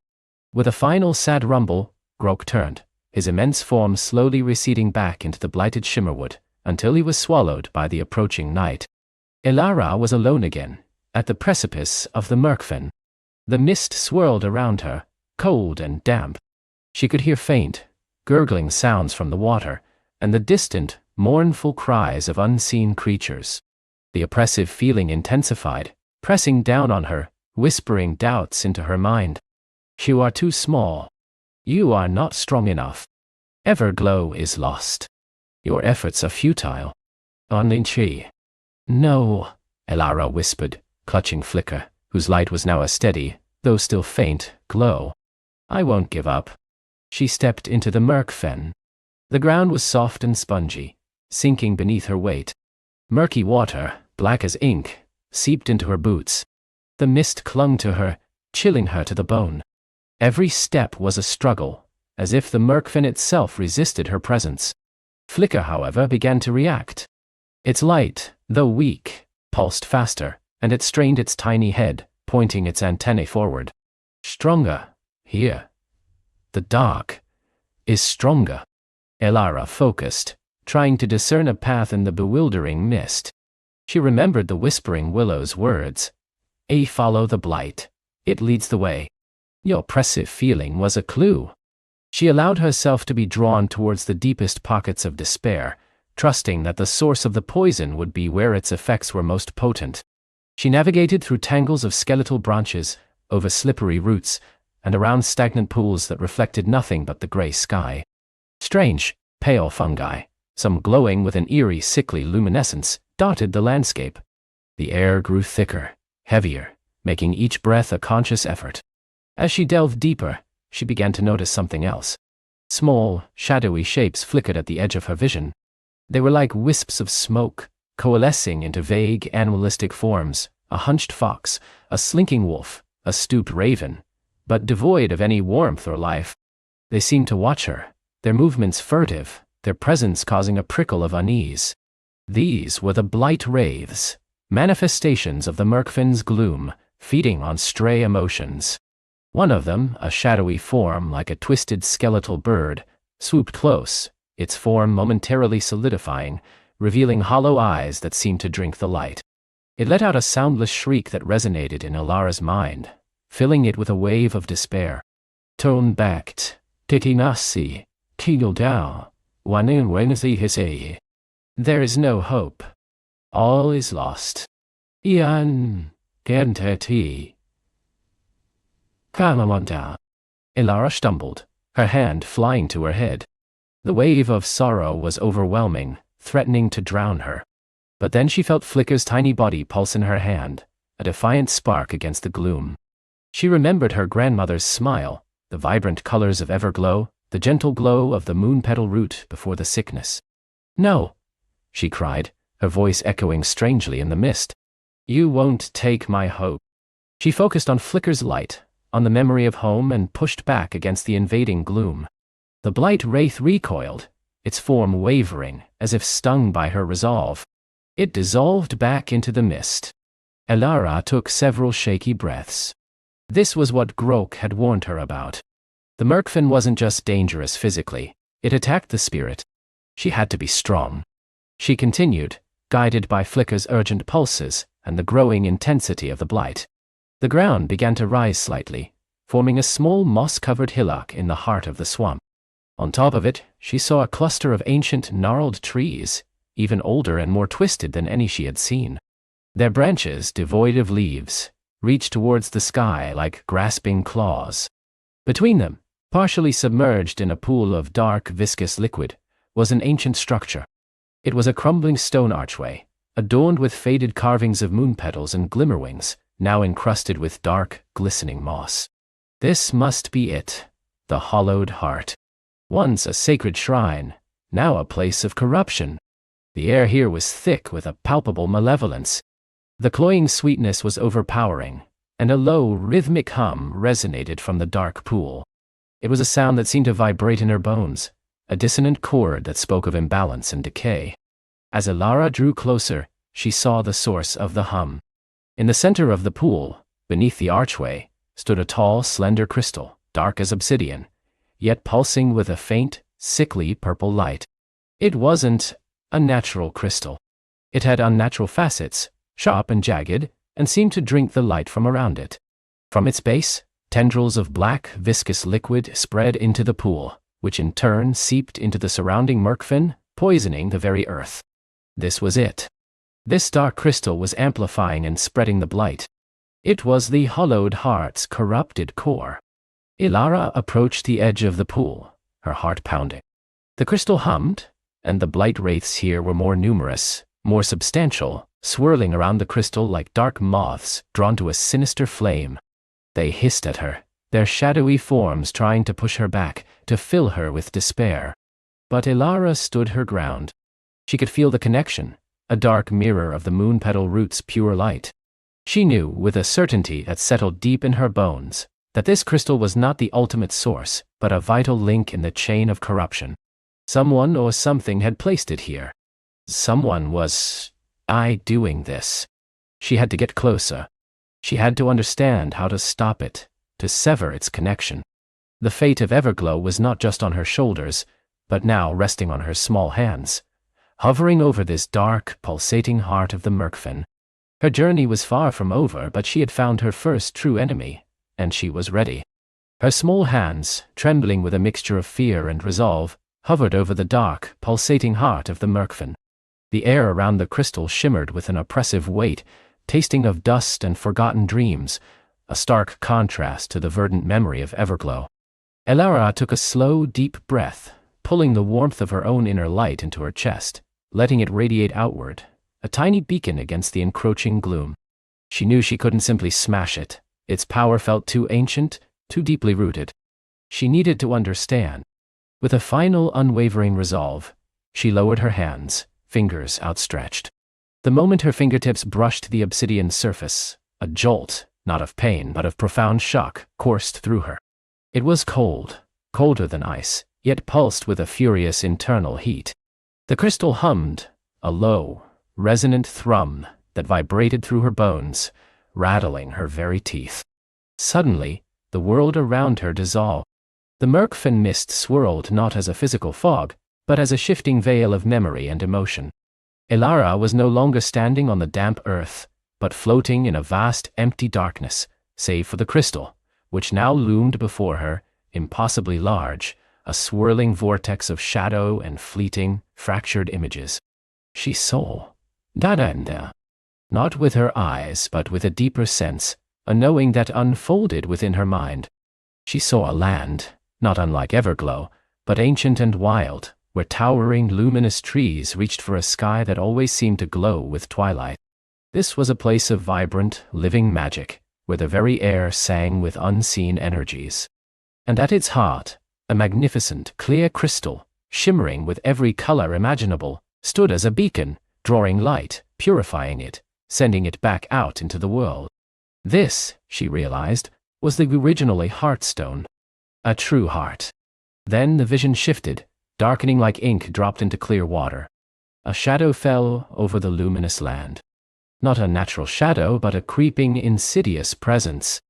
A: With a final sad rumble, Grok turned, his immense form slowly receding back into the blighted shimmerwood, until he was swallowed by the approaching night. Ilara was alone again, at the precipice of the Merkfen. The mist swirled around her, cold and damp. She could hear faint, gurgling sounds from the water, and the distant, mournful cries of unseen creatures. The oppressive feeling intensified, pressing down on her, whispering doubts into her mind. You are too small. You are not strong enough. Everglow is lost. Your efforts are futile. Only No, Ilara whispered, clutching Flicker, whose light was now a steady, though still faint, glow. I won't give up. She stepped into the Merkfen. The ground was soft and spongy, sinking beneath her weight. Murky water, black as ink, seeped into her boots. The mist clung to her, chilling her to the bone. Every step was a struggle, as if the Merkfen itself resisted her presence. Flicker, however, began to react. Its light, though weak, pulsed faster, and it strained its tiny head, pointing its antennae forward. Stronger, here. The dark is stronger. Ilara focused, trying to discern a path in the bewildering mist. She remembered the whispering willow's words. Follow the blight. It leads the way. Your oppressive feeling was a clue. She allowed herself to be drawn towards the deepest pockets of despair, trusting that the source of the poison would be where its effects were most potent. She navigated through tangles of skeletal branches, over slippery roots, and around stagnant pools that reflected nothing but the gray sky. Strange, pale fungi, some glowing with an eerie, sickly luminescence, dotted the landscape. The air grew thicker, heavier, making each breath a conscious effort. As she delved deeper, she began to notice something else. Small, shadowy shapes flickered at the edge of her vision. They were like wisps of smoke, coalescing into vague, animalistic forms, a hunched fox, a slinking wolf, a stooped raven, but devoid of any warmth or life. They seemed to watch her, their movements furtive, their presence causing a prickle of unease. These were the blight wraiths, manifestations of the Merkfen's gloom, feeding on stray emotions. One of them, a shadowy form like a twisted skeletal bird, swooped close, its form momentarily solidifying, revealing hollow eyes that seemed to drink the light. It let out a soundless shriek that resonated in Ilara's mind, filling it with a wave of despair. Tone-backed, titinasi, tidal, wanin wenasi hisei. There is no hope. All is lost. Ian, genteti. Kamamanta. Ilara stumbled, her hand flying to her head. The wave of sorrow was overwhelming, threatening to drown her. But then she felt Flicker's tiny body pulse in her hand, a defiant spark against the gloom. She remembered her grandmother's smile, the vibrant colors of Everglow, the gentle glow of the moon petal root before the sickness. "No," she cried, her voice echoing strangely in the mist. "You won't take my hope." She focused on Flicker's light, on the memory of home, and pushed back against the invading gloom. The blight wraith recoiled, its form wavering, as if stung by her resolve. It dissolved back into the mist. Elara took several shaky breaths. This was what Grok had warned her about. The Merkfin wasn't just dangerous physically, it attacked the spirit. She had to be strong. She continued, guided by Flicker's urgent pulses and the growing intensity of the blight. The ground began to rise slightly, forming a small moss-covered hillock in the heart of the swamp. On top of it, she saw a cluster of ancient gnarled trees, even older and more twisted than any she had seen. Their branches, devoid of leaves, reached towards the sky like grasping claws. Between them, partially submerged in a pool of dark, viscous liquid, was an ancient structure. It was a crumbling stone archway, adorned with faded carvings of moon petals and glimmerwings, now encrusted with dark, glistening moss. This must be it, the hollowed heart. Once a sacred shrine, now a place of corruption. The air here was thick with a palpable malevolence. The cloying sweetness was overpowering, and a low, rhythmic hum resonated from the dark pool. It was a sound that seemed to vibrate in her bones, a dissonant chord that spoke of imbalance and decay. As Elara drew closer, she saw the source of the hum. In the center of the pool, beneath the archway, stood a tall, slender crystal, dark as obsidian, yet pulsing with a faint, sickly purple light. It wasn't a natural crystal. It had unnatural facets, sharp and jagged, and seemed to drink the light from around it. From its base, tendrils of black, viscous liquid spread into the pool, which in turn seeped into the surrounding Merkfin, poisoning the very earth. This was it. This dark crystal was amplifying and spreading the blight. It was the hollowed heart's corrupted core. Elara approached the edge of the pool, her heart pounding. The crystal hummed, and the blight wraiths here were more numerous, more substantial, swirling around the crystal like dark moths drawn to a sinister flame. They hissed at her, their shadowy forms trying to push her back, to fill her with despair. But Elara stood her ground. She could feel the connection, a dark mirror of the moon petal root's pure light. She knew, with a certainty that settled deep in her bones, that this crystal was not the ultimate source, but a vital link in the chain of corruption. Someone or something had placed it here. Someone was doing this. She had to get closer. She had to understand how to stop it, to sever its connection. The fate of Everglow was not just on her shoulders, but now resting on her small hands, hovering over this dark, pulsating heart of the Merkfin. Her journey was far from over, but she had found her first true enemy, and she was ready. Her small hands, trembling with a mixture of fear and resolve, hovered over the dark, pulsating heart of the Merkfin. The air around the crystal shimmered with an oppressive weight, tasting of dust and forgotten dreams, a stark contrast to the verdant memory of Everglow. Elara took a slow, deep breath, pulling the warmth of her own inner light into her chest, letting it radiate outward, a tiny beacon against the encroaching gloom. She knew she couldn't simply smash it. Its power felt too ancient, too deeply rooted. She needed to understand. With a final, unwavering resolve, she lowered her hands, fingers outstretched. The moment her fingertips brushed the obsidian surface, a jolt, not of pain but of profound shock, coursed through her. It was cold, colder than ice, yet pulsed with a furious internal heat. The crystal hummed, a low, resonant thrum that vibrated through her bones, rattling her very teeth. Suddenly, the world around her dissolved. The Merkfin mist swirled not as a physical fog, but as a shifting veil of memory and emotion. Elara was no longer standing on the damp earth, but floating in a vast, empty darkness, save for the crystal, which now loomed before her, impossibly large, a swirling vortex of shadow and fleeting, fractured images. She saw. Not with her eyes, but with a deeper sense, a knowing that unfolded within her mind. She saw a land, not unlike Everglow, but ancient and wild, where towering, luminous trees reached for a sky that always seemed to glow with twilight. This was a place of vibrant, living magic, where the very air sang with unseen energies. And at its heart, A magnificent, clear crystal, shimmering with every color imaginable, stood as a beacon, drawing light, purifying it, sending it back out into the world. This, she realized, was the originally Heartstone. A true heart. Then the vision shifted, darkening like ink dropped into clear water. A shadow fell over the luminous land. Not a natural shadow, but a creeping, insidious presence.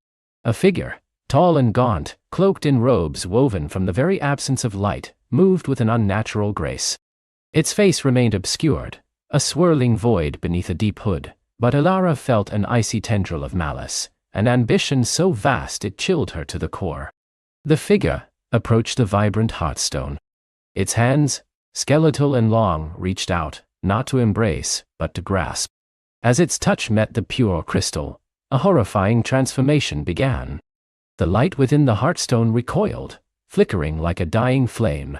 A: A figure, tall and gaunt, cloaked in robes woven from the very absence of light, moved with an unnatural grace. Its face remained obscured, a swirling void beneath a deep hood, but Elara felt an icy tendril of malice, an ambition so vast it chilled her to the core. The figure approached the vibrant Heartstone. Its hands, skeletal and long, reached out, not to embrace, but to grasp. As its touch met the pure crystal, a horrifying transformation began. The light within the Heartstone recoiled, flickering like a dying flame.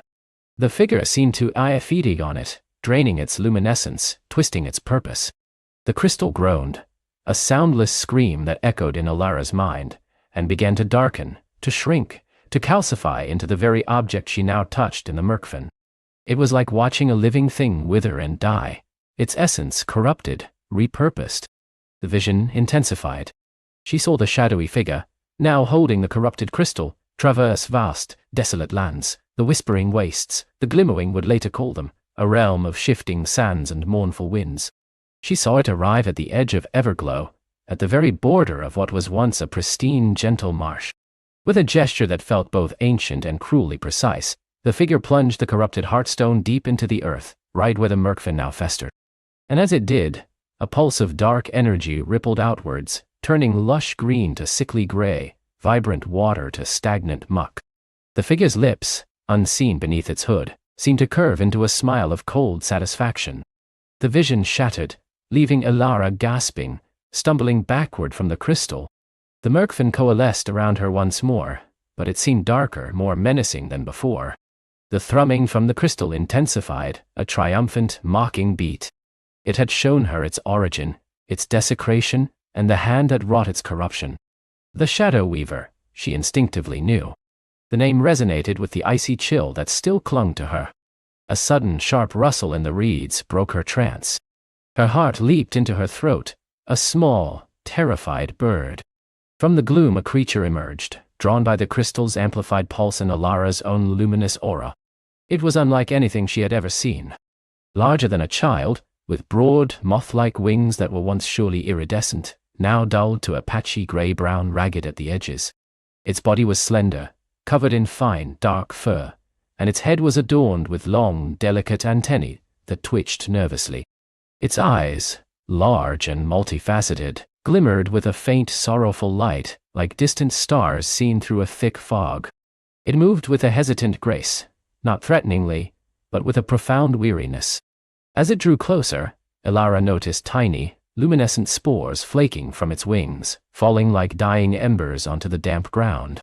A: The figure seemed to eye feeding on it, draining its luminescence, twisting its purpose. The crystal groaned, a soundless scream that echoed in Elara's mind, and began to darken, to shrink, to calcify into the very object she now touched in the Merkfin. It was like watching a living thing wither and die, its essence corrupted, repurposed. The vision intensified. She saw the shadowy figure, now holding the corrupted crystal, traverse vast, desolate lands, the whispering wastes, the glimmering would later call them, a realm of shifting sands and mournful winds. She saw it arrive at the edge of Everglow, at the very border of what was once a pristine, gentle marsh. With a gesture that felt both ancient and cruelly precise, the figure plunged the corrupted Heartstone deep into the earth, right where the Merkfin now festered. And as it did, a pulse of dark energy rippled outwards, turning lush green to sickly gray, vibrant water to stagnant muck. The figure's lips, unseen beneath its hood, seemed to curve into a smile of cold satisfaction. The vision shattered, leaving Elara gasping, stumbling backward from the crystal. The Merkfin coalesced around her once more, but it seemed darker, more menacing than before. The thrumming from the crystal intensified, a triumphant, mocking beat. It had shown her its origin, its desecration, and the hand that wrought its corruption. The Shadow Weaver, she instinctively knew. The name resonated with the icy chill that still clung to her. A sudden, sharp rustle in the reeds broke her trance. Her heart leaped into her throat, a small, terrified bird. From the gloom a creature emerged, drawn by the crystal's amplified pulse and Elara's own luminous aura. It was unlike anything she had ever seen. Larger than a child, with broad, moth-like wings that were once surely iridescent, now dulled to a patchy grey-brown ragged at the edges. Its body was slender, covered in fine, dark fur, and its head was adorned with long, delicate antennae that twitched nervously. Its eyes, large and multifaceted, glimmered with a faint, sorrowful light, like distant stars seen through a thick fog. It moved with a hesitant grace, not threateningly, but with a profound weariness. As it drew closer, Elara noticed tiny, luminescent spores flaking from its wings, falling like dying embers onto the damp ground.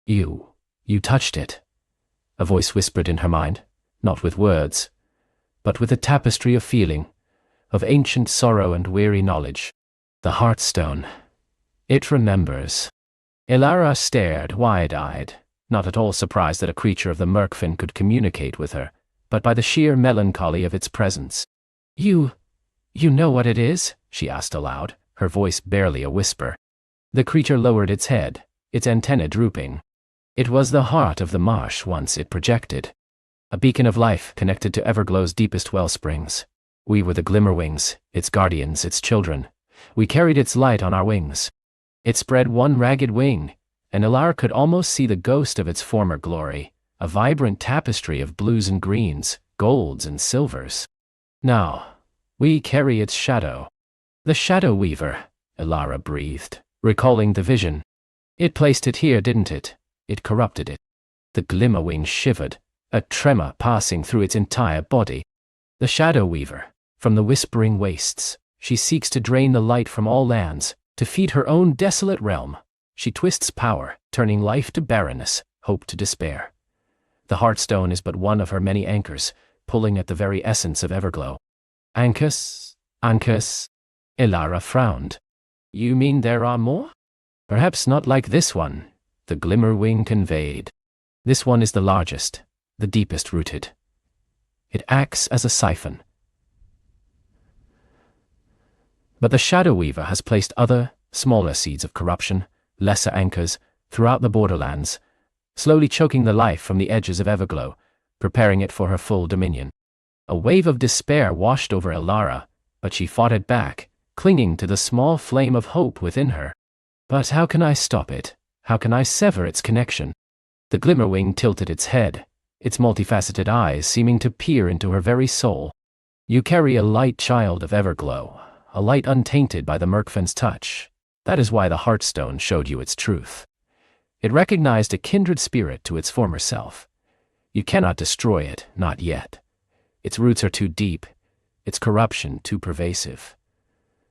A: You touched it," a voice whispered in her mind, not with words, but with a tapestry of feeling, of ancient sorrow and weary knowledge. The Heartstone. It remembers. Elara stared wide-eyed, not at all surprised that a creature of the Merkfin could communicate with her, but by the sheer melancholy of its presence. You know what it is?" she asked aloud, her voice barely a whisper. The creature lowered its head, its antennae drooping. It was the heart of the marsh once it projected. A beacon of life connected to Everglow's deepest wellsprings. We were the Glimmerwings, its guardians, its children. We carried its light on our wings. It spread one ragged wing, and Elara could almost see the ghost of its former glory, a vibrant tapestry of blues and greens, golds and silvers. Now, we carry its shadow. The Shadow Weaver, Elara breathed, recalling the vision. It placed it here, didn't it? It corrupted it. The Glimmerwing shivered, a tremor passing through its entire body. The Shadow Weaver, from the whispering wastes, she seeks to drain the light from all lands, to feed her own desolate realm. She twists power, turning life to barrenness, hope to despair. The Heartstone is but one of her many anchors, pulling at the very essence of Everglow. Anchors? Elara frowned. You mean there are more? Perhaps not like this one, the Glimmerwing conveyed. This one is the largest, the deepest rooted. It acts as a siphon. But the Shadow Weaver has placed other, smaller seeds of corruption, lesser anchors, throughout the borderlands, slowly choking the life from the edges of Everglow, preparing it for her full dominion. A wave of despair washed over Elara, but she fought it back, clinging to the small flame of hope within her. But how can I stop it? How can I sever its connection? The Glimmerwing tilted its head, its multifaceted eyes seeming to peer into her very soul. You carry a light, child of Everglow, a light untainted by the Merkfen's touch. That is why the Heartstone showed you its truth. It recognized a kindred spirit to its former self. You cannot destroy it, not yet. Its roots are too deep, its corruption too pervasive.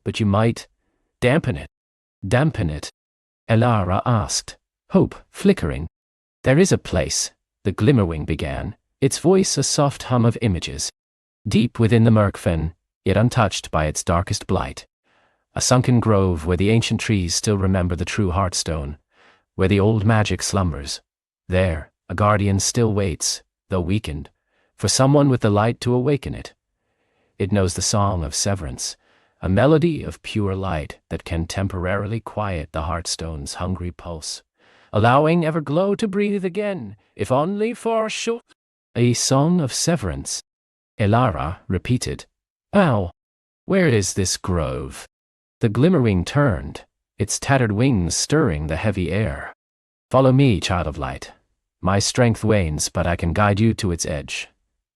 A: But you might dampen it. Dampen it? Elara asked, hope flickering. There is a place, the Glimmerwing began, its voice a soft hum of images. Deep within the Merkfen, yet untouched by its darkest blight. A sunken grove where the ancient trees still remember the true Heartstone, where the old magic slumbers. There, a guardian still waits, though weakened, for someone with the light to awaken it. It knows the song of severance, a melody of pure light that can temporarily quiet the Heartstone's hungry pulse, allowing Everglow to breathe again, if only for a short. A song of severance, Elara repeated. Ow! Where is this grove? The Glimmerwing turned, its tattered wings stirring the heavy air. Follow me, child of light. My strength wanes, but I can guide you to its edge.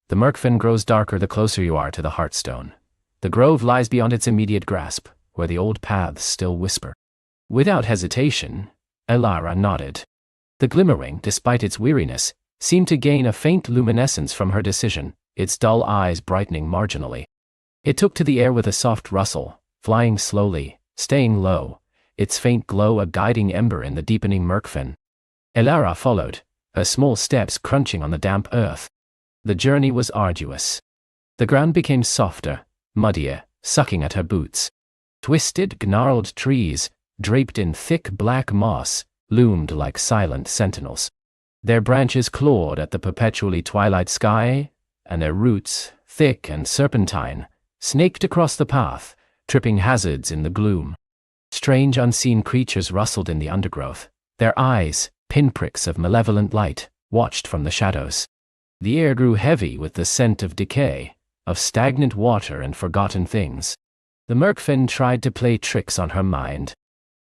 A: The Merkfen grows darker the closer you are to the Heartstone. The grove lies beyond its immediate grasp, where the old paths still whisper. Without hesitation, Elara nodded. The Glimmerwing, despite its weariness, seemed to gain a faint luminescence from her decision, its dull eyes brightening marginally. It took to the air with a soft rustle, flying slowly, staying low, its faint glow a guiding ember in the deepening Merkfen. Elara followed, her small steps crunching on the damp earth. The journey was arduous. The ground became softer, muddier, sucking at her boots. Twisted, gnarled trees, draped in thick black moss, loomed like silent sentinels. Their branches clawed at the perpetually twilight sky, and their roots, thick and serpentine, snaked across the path, tripping hazards in the gloom. Strange unseen creatures rustled in the undergrowth, their eyes, pinpricks of malevolent light, watched from the shadows. The air grew heavy with the scent of decay, of stagnant water and forgotten things. The Merkfen tried to play tricks on her mind.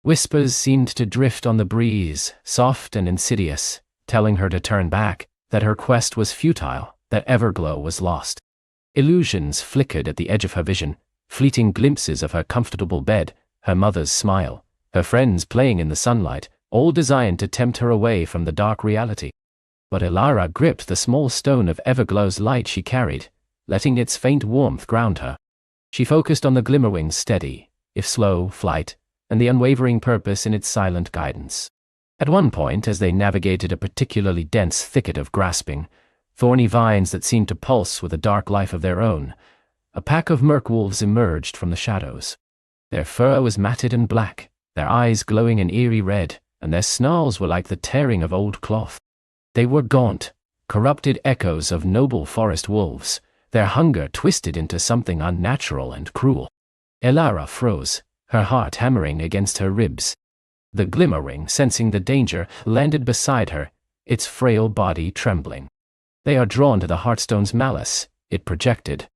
A: Whispers seemed to drift on the breeze, soft and insidious, telling her to turn back, that her quest was futile, that Everglow was lost. Illusions flickered at the edge of her vision, fleeting glimpses of her comfortable bed, her mother's smile, her friends playing in the sunlight, all designed to tempt her away from the dark reality. But Elara gripped the small stone of Everglow's light she carried, letting its faint warmth ground her. She focused on the Glimmerwing's steady, if slow, flight, and the unwavering purpose in its silent guidance. At one point, as they navigated a particularly dense thicket of grasping, thorny vines that seemed to pulse with a dark life of their own, a pack of merkwolves emerged from the shadows. Their fur was matted and black, their eyes glowing an eerie red, and their snarls were like the tearing of old cloth. They were gaunt, corrupted echoes of noble forest wolves, their hunger twisted into something unnatural and cruel. Elara froze, her heart hammering against her ribs. The Glimmerwing, sensing the danger, landed beside her, its frail body trembling. They are drawn to the Heartstone's malice, it projected.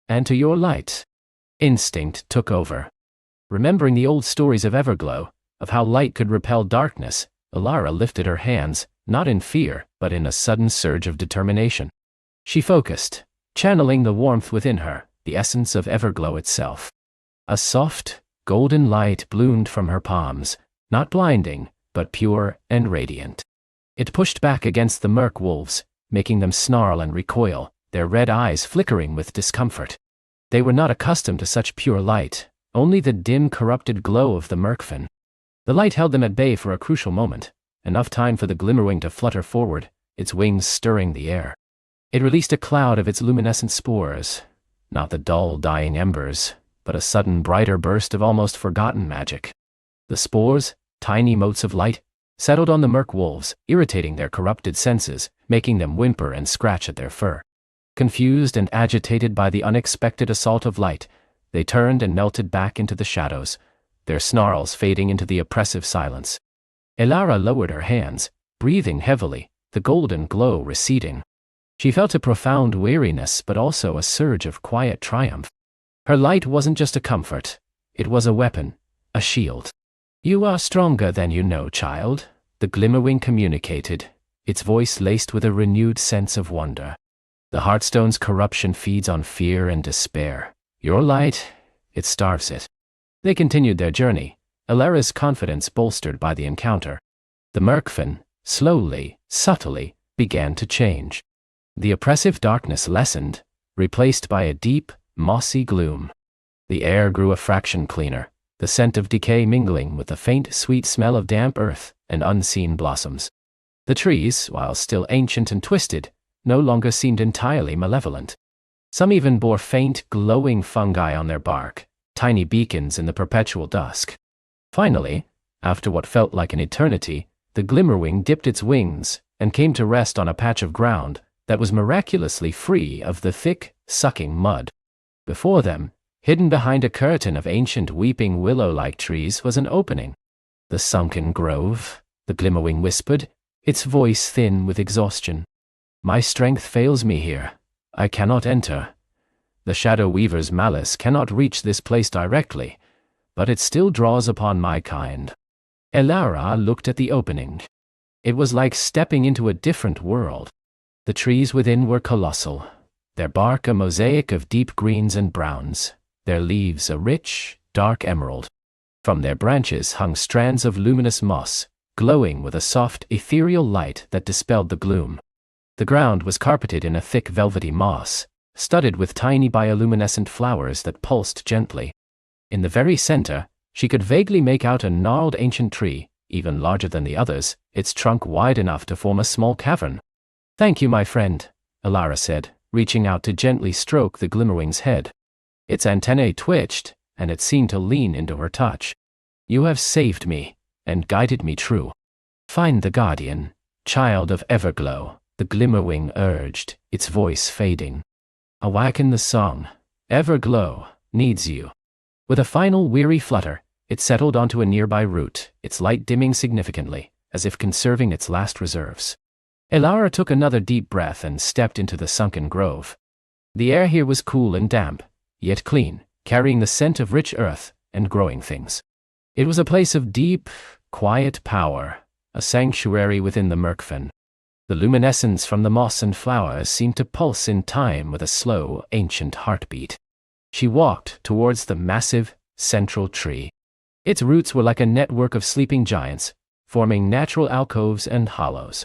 A: And to your light. Instinct took over. Remembering the old stories of Everglow, of how light could repel darkness, Elara lifted her hands, not in fear, but in a sudden surge of determination. She focused, channeling the warmth within her, the essence of Everglow itself. A soft, golden light bloomed from her palms, not blinding, but pure and radiant. It pushed back against the merkwolves, making them snarl and recoil, their red eyes flickering with discomfort. They were not accustomed to such pure light, only the dim, corrupted glow of the Merkfen. The light held them at bay for a crucial moment, enough time for the Glimmerwing to flutter forward, its wings stirring the air. It released a cloud of its luminescent spores, not the dull, dying embers, but a sudden brighter burst of almost forgotten magic. The spores, tiny motes of light, settled on the merc wolves, irritating their corrupted senses, making them whimper and scratch at their fur. Confused and agitated by the unexpected assault of light, they turned and melted back into the shadows, their snarls fading into the oppressive silence. Elara lowered her hands, breathing heavily, the golden glow receding. She felt a profound weariness but also a surge of quiet triumph. Her light wasn't just a comfort, it was a weapon, a shield. "You are stronger than you know, child," the Glimmerwing communicated, its voice laced with a renewed sense of wonder. "The Heartstone's corruption feeds on fear and despair. Your light, it starves it." They continued their journey, Elara's confidence bolstered by the encounter. The Merkfen, slowly, subtly, began to change. The oppressive darkness lessened, replaced by a deep, mossy gloom. The air grew a fraction cleaner, the scent of decay mingling with the faint, sweet smell of damp earth and unseen blossoms. The trees, while still ancient and twisted, no longer seemed entirely malevolent. Some even bore faint, glowing fungi on their bark, tiny beacons in the perpetual dusk. Finally, after what felt like an eternity, the Glimmerwing dipped its wings and came to rest on a patch of ground that was miraculously free of the thick, sucking mud. Before them, hidden behind a curtain of ancient weeping willow-like trees, was an opening. "The sunken grove," the Glimmerwing whispered, its voice thin with exhaustion. "My strength fails me here. I cannot enter. The Shadow Weaver's malice cannot reach this place directly, but it still draws upon my kind." Elara looked at the opening. It was like stepping into a different world. The trees within were colossal, their bark a mosaic of deep greens and browns, their leaves a rich, dark emerald. From their branches hung strands of luminous moss, glowing with a soft, ethereal light that dispelled the gloom. The ground was carpeted in a thick velvety moss, studded with tiny bioluminescent flowers that pulsed gently. In the very center, she could vaguely make out a gnarled ancient tree, even larger than the others, its trunk wide enough to form a small cavern. "Thank you, my friend," Elara said, reaching out to gently stroke the Glimmerwing's head. Its antennae twitched, and it seemed to lean into her touch. "You have saved me, and guided me true. Find the guardian, child of Everglow," the Glimmerwing urged, its voice fading. "Awaken the song. Everglow needs you." With a final weary flutter, it settled onto a nearby root, its light dimming significantly, as if conserving its last reserves. Elara took another deep breath and stepped into the sunken grove. The air here was cool and damp, yet clean, carrying the scent of rich earth and growing things. It was a place of deep, quiet power, a sanctuary within the Merkfen. The luminescence from the moss and flowers seemed to pulse in time with a slow, ancient heartbeat. She walked towards the massive, central tree. Its roots were like a network of sleeping giants, forming natural alcoves and hollows.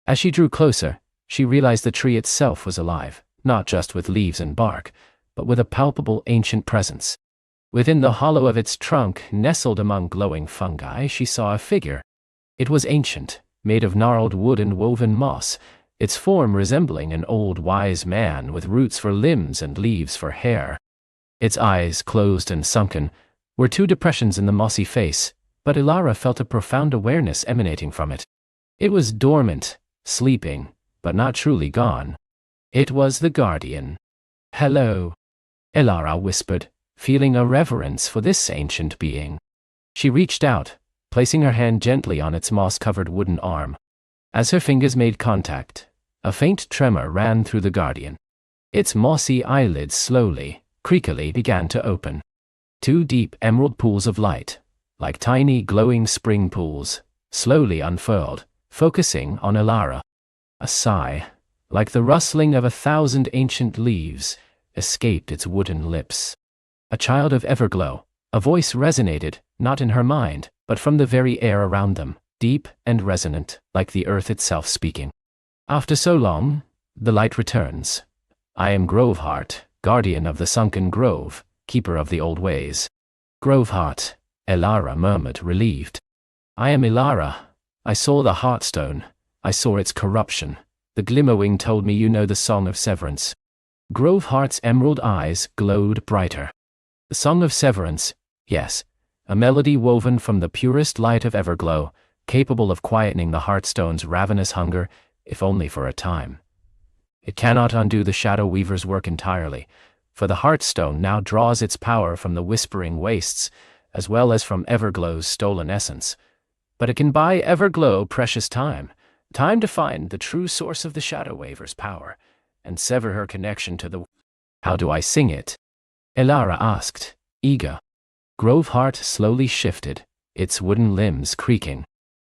A: As she drew closer, she realized the tree itself was alive, not just with leaves and bark, but with a palpable ancient presence. Within the hollow of its trunk, nestled among glowing fungi, she saw a figure. It was ancient, made of gnarled wood and woven moss, its form resembling an old wise man with roots for limbs and leaves for hair. Its eyes, closed and sunken, were two depressions in the mossy face, but Elara felt a profound awareness emanating from it. It was dormant, sleeping, but not truly gone. It was the guardian. "Hello," Elara whispered, feeling a reverence for this ancient being. She reached out, placing her hand gently on its moss-covered wooden arm. As her fingers made contact, a faint tremor ran through the guardian. Its mossy eyelids slowly, creakily began to open. Two deep emerald pools of light, like tiny glowing spring pools, slowly unfurled, focusing on Elara. A sigh, like the rustling of 1,000 ancient leaves, escaped its wooden lips. A child of Everglow, a voice resonated, not in her mind, but from the very air around them, deep and resonant, like the earth itself speaking. "After so long, the light returns. I am Groveheart, guardian of the sunken grove, keeper of the old ways." "Groveheart," Elara murmured, relieved. "I am Elara. I saw the Heartstone. I saw its corruption. The Glimmerwing told me you know the Song of Severance." Groveheart's emerald eyes glowed brighter. "The Song of Severance, yes, a melody woven from the purest light of Everglow, capable of quietening the Heartstone's ravenous hunger, if only for a time. It cannot undo the Shadow Weaver's work entirely, for the Heartstone now draws its power from the Whispering Wastes, as well as from Everglow's stolen essence. But it can buy Everglow precious time to find the true source of the Shadow Weaver's power, and sever her connection to the... How do I sing it? Elara asked, eager. Groveheart slowly shifted, its wooden limbs creaking.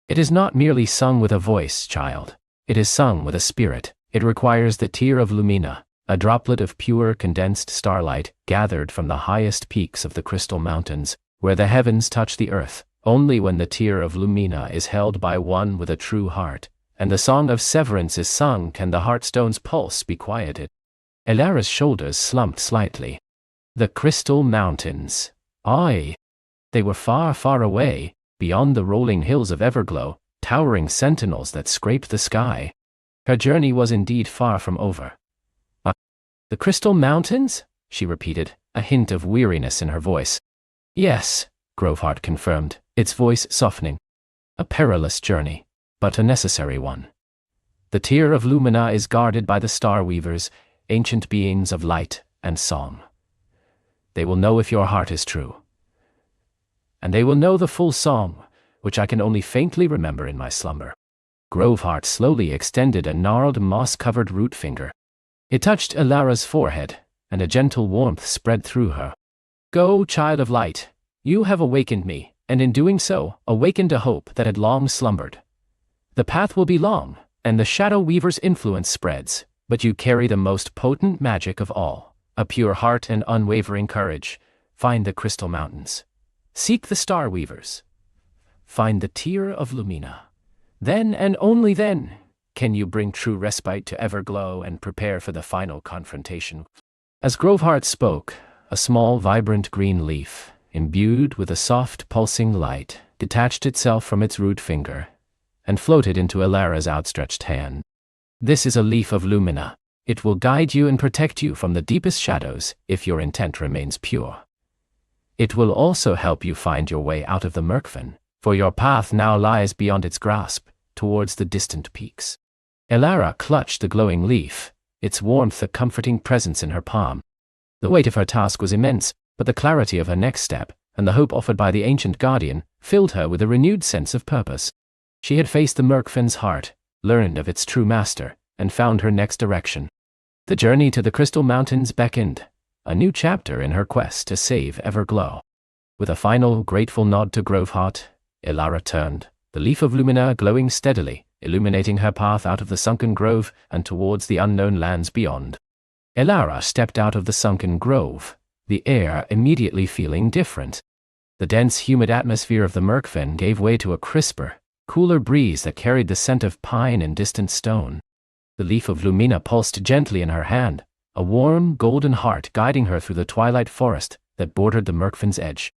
A: It is not merely sung with a voice, child. It is sung with a spirit. It requires the tear of Lumina, a droplet of pure condensed starlight gathered from the highest peaks of the Crystal Mountains, where the heavens touch the earth. Only when the tear of Lumina is held by one with a true heart, and the song of severance is sung, can the Heartstone's pulse be quieted. Elara's shoulders slumped slightly. The Crystal Mountains. Aye. They were far, far away, beyond the rolling hills of Everglow, towering sentinels that scraped the sky. Her journey was indeed far from over. The Crystal Mountains? She repeated, a hint of weariness in her voice. Yes, Groveheart confirmed, its voice softening. A perilous journey, but a necessary one. The tear of Lumina is guarded by the Star Weavers, ancient beings of light and song. They will know if your heart is true. And they will know the full song, which I can only faintly remember in my slumber. Groveheart slowly extended a gnarled moss-covered root finger. It touched Elara's forehead, and a gentle warmth spread through her. Go, child of light. You have awakened me, and in doing so, awakened a hope that had long slumbered. The path will be long, and the Shadow Weaver's influence spreads, but you carry the most potent magic of all, a pure heart and unwavering courage. Find the Crystal Mountains. Seek the Star Weavers. Find the tear of Lumina. Then, and only then, can you bring true respite to Everglow and prepare for the final confrontation. As Groveheart spoke, a small, vibrant green leaf, imbued with a soft, pulsing light, detached itself from its root finger and floated into Elara's outstretched hand. This is a leaf of Lumina. It will guide you and protect you from the deepest shadows if your intent remains pure. It will also help you find your way out of the Murkfen, for your path now lies beyond its grasp, towards the distant peaks. Elara clutched the glowing leaf, its warmth a comforting presence in her palm. The weight of her task was immense, but the clarity of her next step, and the hope offered by the ancient guardian, filled her with a renewed sense of purpose. She had faced the Murkfen's heart, learned of its true master, and found her next direction. The journey to the Crystal Mountains beckoned, a new chapter in her quest to save Everglow. With a final, grateful nod to Groveheart, Elara turned, the leaf of Lumina glowing steadily, illuminating her path out of the sunken grove and towards the unknown lands beyond. Elara stepped out of the sunken grove, the air immediately feeling different. The dense, humid atmosphere of the Murkfen gave way to a crisper, cooler breeze that carried the scent of pine and distant stone. The leaf of Lumina pulsed gently in her hand, a warm, golden heart guiding her through the twilight forest that bordered the Murkfen's edge.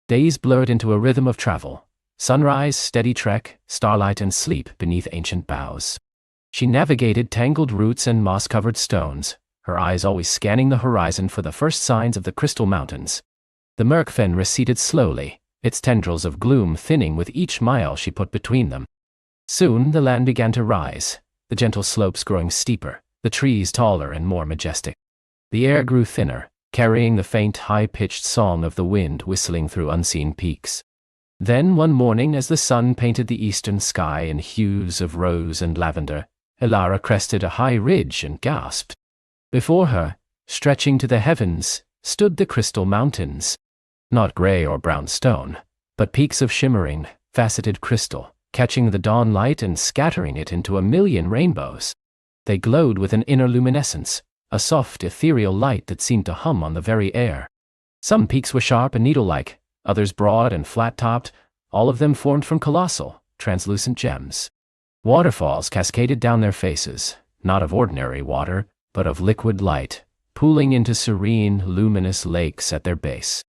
A: Days blurred into a rhythm of travel. Sunrise, steady trek, starlight and sleep beneath ancient boughs. She navigated tangled roots and moss-covered stones, her eyes always scanning the horizon for the first signs of the Crystal Mountains. The Murkfen receded slowly, its tendrils of gloom thinning with each mile she put between them. Soon the land began to rise, the gentle slopes growing steeper, the trees taller and more majestic. The air grew thinner, carrying the faint, high-pitched song of the wind whistling through unseen peaks. Then one morning, as the sun painted the eastern sky in hues of rose and lavender, Elara crested a high ridge and gasped. Before her, stretching to the heavens, stood the Crystal Mountains. Not gray or brown stone, but peaks of shimmering, faceted crystal, catching the dawn light and scattering it into a million rainbows. They glowed with an inner luminescence, a soft, ethereal light that seemed to hum on the very air. Some peaks were sharp and needle-like, others broad and flat-topped, all of them formed from colossal, translucent gems. Waterfalls cascaded down their faces, not of ordinary water, but of liquid light, pooling into serene, luminous lakes at their base.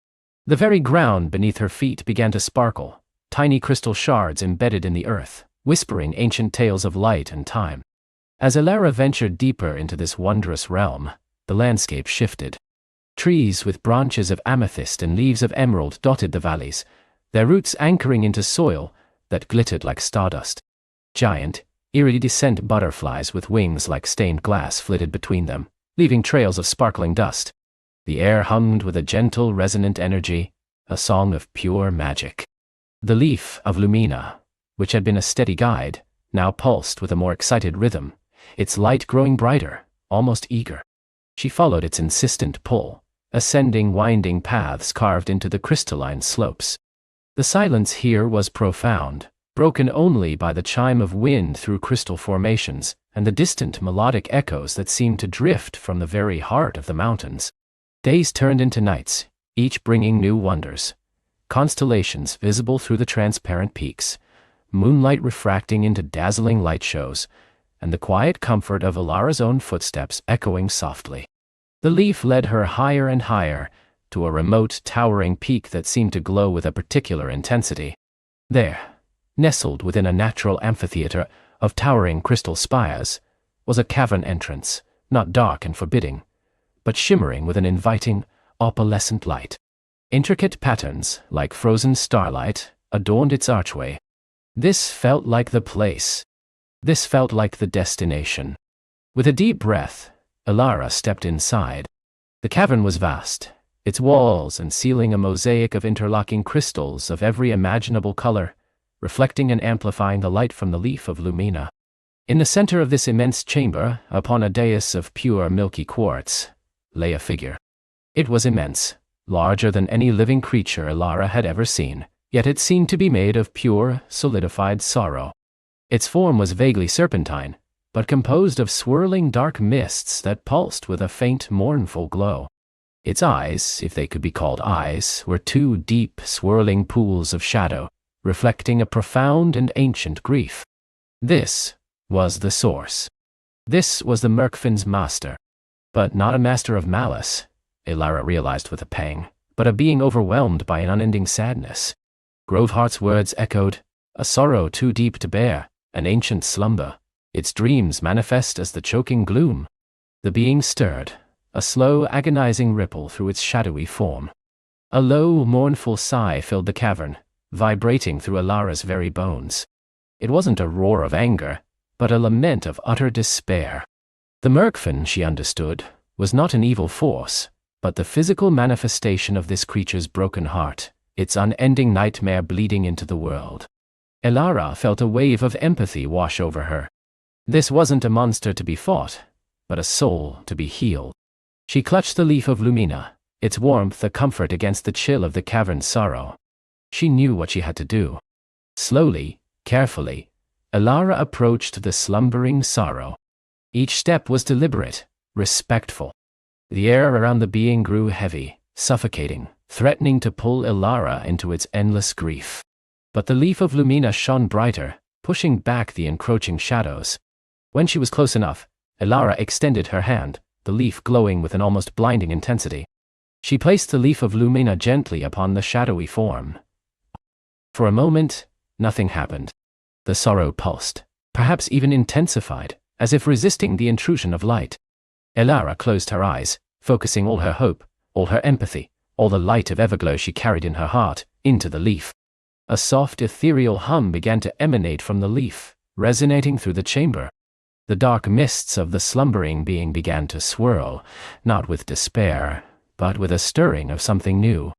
A: The very ground beneath her feet began to sparkle, tiny crystal shards embedded in the earth, whispering ancient tales of light and time. As Elara ventured deeper into this wondrous realm, the landscape shifted. Trees with branches of amethyst and leaves of emerald dotted the valleys, their roots anchoring into soil, that glittered like stardust. Giant, iridescent butterflies with wings like stained glass flitted between them, leaving trails of sparkling dust. The air hummed with a gentle, resonant energy, a song of pure magic. The leaf of Lumina, which had been a steady guide, now pulsed with a more excited rhythm, its light growing brighter, almost eager. She followed its insistent pull, ascending winding paths carved into the crystalline slopes. The silence here was profound, broken only by the chime of wind through crystal formations and the distant melodic echoes that seemed to drift from the very heart of the mountains. Days turned into nights, each bringing new wonders. Constellations visible through the transparent peaks, moonlight refracting into dazzling light shows, and the quiet comfort of Elara's own footsteps echoing softly. The leaf led her higher and higher, to a remote, towering peak that seemed to glow with a particular intensity. There, nestled within a natural amphitheater of towering crystal spires, was a cavern entrance, not dark and forbidding, but shimmering with an inviting, opalescent light. Intricate patterns, like frozen starlight, adorned its archway. This felt like the place. This felt like the destination. With a deep breath, Elara stepped inside. The cavern was vast, its walls and ceiling a mosaic of interlocking crystals of every imaginable color, reflecting and amplifying the light from the leaf of Lumina. In the center of this immense chamber, upon a dais of pure milky quartz, lay a figure. It was immense, larger than any living creature Elara had ever seen, yet it seemed to be made of pure, solidified sorrow. Its form was vaguely serpentine, but composed of swirling dark mists that pulsed with a faint, mournful glow. Its eyes, if they could be called eyes, were two deep, swirling pools of shadow, reflecting a profound and ancient grief. This was the source. This was the Merkfin's master. But not a master of malice, Elara realized with a pang, but a being overwhelmed by an unending sadness. Groveheart's words echoed, a sorrow too deep to bear, an ancient slumber, its dreams manifest as the choking gloom. The being stirred, a slow, agonizing ripple through its shadowy form. A low, mournful sigh filled the cavern, vibrating through Elara's very bones. It wasn't a roar of anger, but a lament of utter despair. The Merkfin, she understood, was not an evil force, but the physical manifestation of this creature's broken heart, its unending nightmare bleeding into the world. Elara felt a wave of empathy wash over her. This wasn't a monster to be fought, but a soul to be healed. She clutched the leaf of Lumina, its warmth a comfort against the chill of the cavern's sorrow. She knew what she had to do. Slowly, carefully, Elara approached the slumbering sorrow. Each step was deliberate, respectful. The air around the being grew heavy, suffocating, threatening to pull Elara into its endless grief. But the leaf of Lumina shone brighter, pushing back the encroaching shadows. When she was close enough, Elara extended her hand, the leaf glowing with an almost blinding intensity. She placed the leaf of Lumina gently upon the shadowy form. For a moment, nothing happened. The sorrow pulsed, perhaps even intensified, as if resisting the intrusion of light. Elara closed her eyes, focusing all her hope, all her empathy, all the light of everglow she carried in her heart, into the leaf. A soft, ethereal hum began to emanate from the leaf, resonating through the chamber. The dark mists of the slumbering being began to swirl, not with despair, but with a stirring of something new.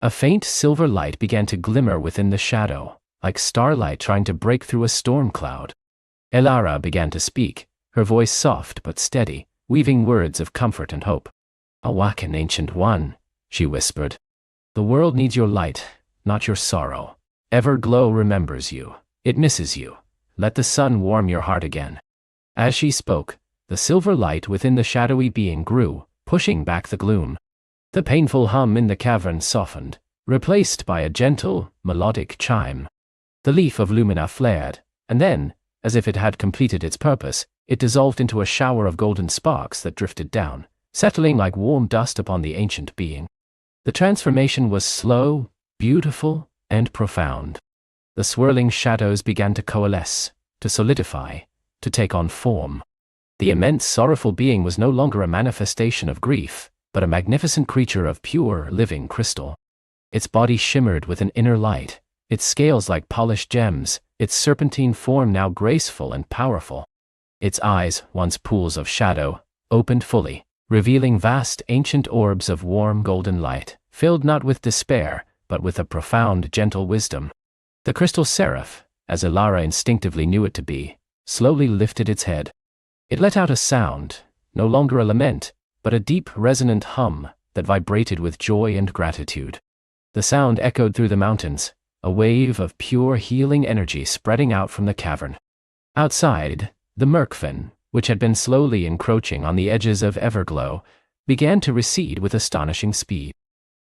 A: A faint silver light began to glimmer within the shadow, like starlight trying to break through a storm cloud. Elara began to speak, her voice soft but steady, weaving words of comfort and hope. "Awaken, Ancient One," she whispered. "The world needs your light, not your sorrow. Everglow remembers you. It misses you. Let the sun warm your heart again." As she spoke, the silver light within the shadowy being grew, pushing back the gloom. The painful hum in the cavern softened, replaced by a gentle, melodic chime. The leaf of Lumina flared, and then, as if it had completed its purpose, it dissolved into a shower of golden sparks that drifted down, settling like warm dust upon the ancient being. The transformation was slow, beautiful, and profound. The swirling shadows began to coalesce, to solidify, to take on form. The immense sorrowful being was no longer a manifestation of grief, but a magnificent creature of pure, living crystal. Its body shimmered with an inner light, its scales like polished gems, its serpentine form now graceful and powerful. Its eyes, once pools of shadow, opened fully, revealing vast ancient orbs of warm golden light, filled not with despair, but with a profound gentle wisdom. The crystal seraph, as Elara instinctively knew it to be, slowly lifted its head. It let out a sound, no longer a lament, but a deep resonant hum that vibrated with joy and gratitude. The sound echoed through the mountains, a wave of pure healing energy spreading out from the cavern. Outside, the Merkfen, which had been slowly encroaching on the edges of Everglow, began to recede with astonishing speed.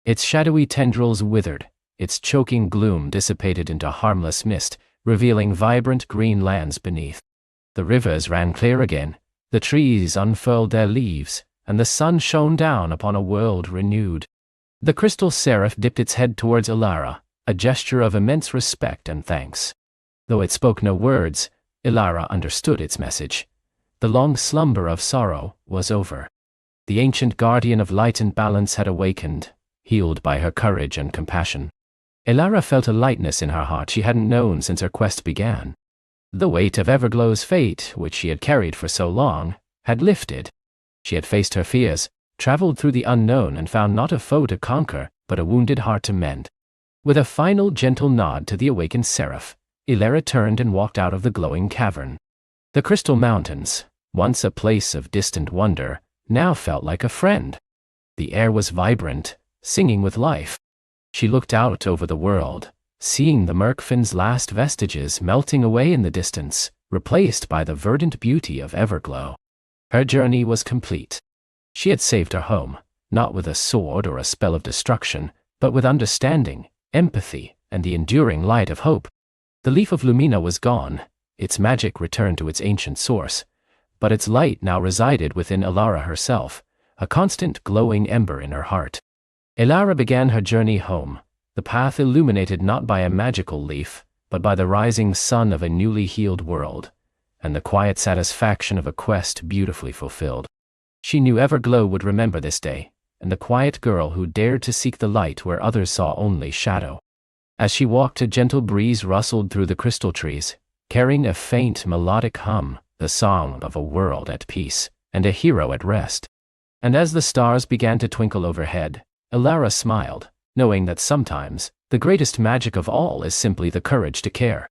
A: Its shadowy tendrils withered, its choking gloom dissipated into harmless mist, revealing vibrant green lands beneath. The rivers ran clear again, the trees unfurled their leaves, and the sun shone down upon a world renewed. The crystal seraph dipped its head towards Elara, a gesture of immense respect and thanks. Though it spoke no words, Elara understood its message. The long slumber of sorrow was over. The ancient guardian of light and balance had awakened, healed by her courage and compassion. Elara felt a lightness in her heart she hadn't known since her quest began. The weight of Everglow's fate, which she had carried for so long, had lifted. She had faced her fears, traveled through the unknown and found not a foe to conquer, but a wounded heart to mend. With a final gentle nod to the awakened seraph, Elara turned and walked out of the glowing cavern. The Crystal Mountains, once a place of distant wonder, now felt like a friend. The air was vibrant, singing with life. She looked out over the world, seeing the Merkfen's last vestiges melting away in the distance, replaced by the verdant beauty of Everglow. Her journey was complete. She had saved her home, not with a sword or a spell of destruction, but with understanding, empathy, and the enduring light of hope. The leaf of Lumina was gone, its magic returned to its ancient source, but its light now resided within Elara herself, a constant glowing ember in her heart. Elara began her journey home, the path illuminated not by a magical leaf, but by the rising sun of a newly healed world, and the quiet satisfaction of a quest beautifully fulfilled. She knew Everglow would remember this day, and the quiet girl who dared to seek the light where others saw only shadow. As she walked, a gentle breeze rustled through the crystal trees, carrying a faint melodic hum, the song of a world at peace, and a hero at rest. And as the stars began to twinkle overhead, Elara smiled, knowing that sometimes, the greatest magic of all is simply the courage to care.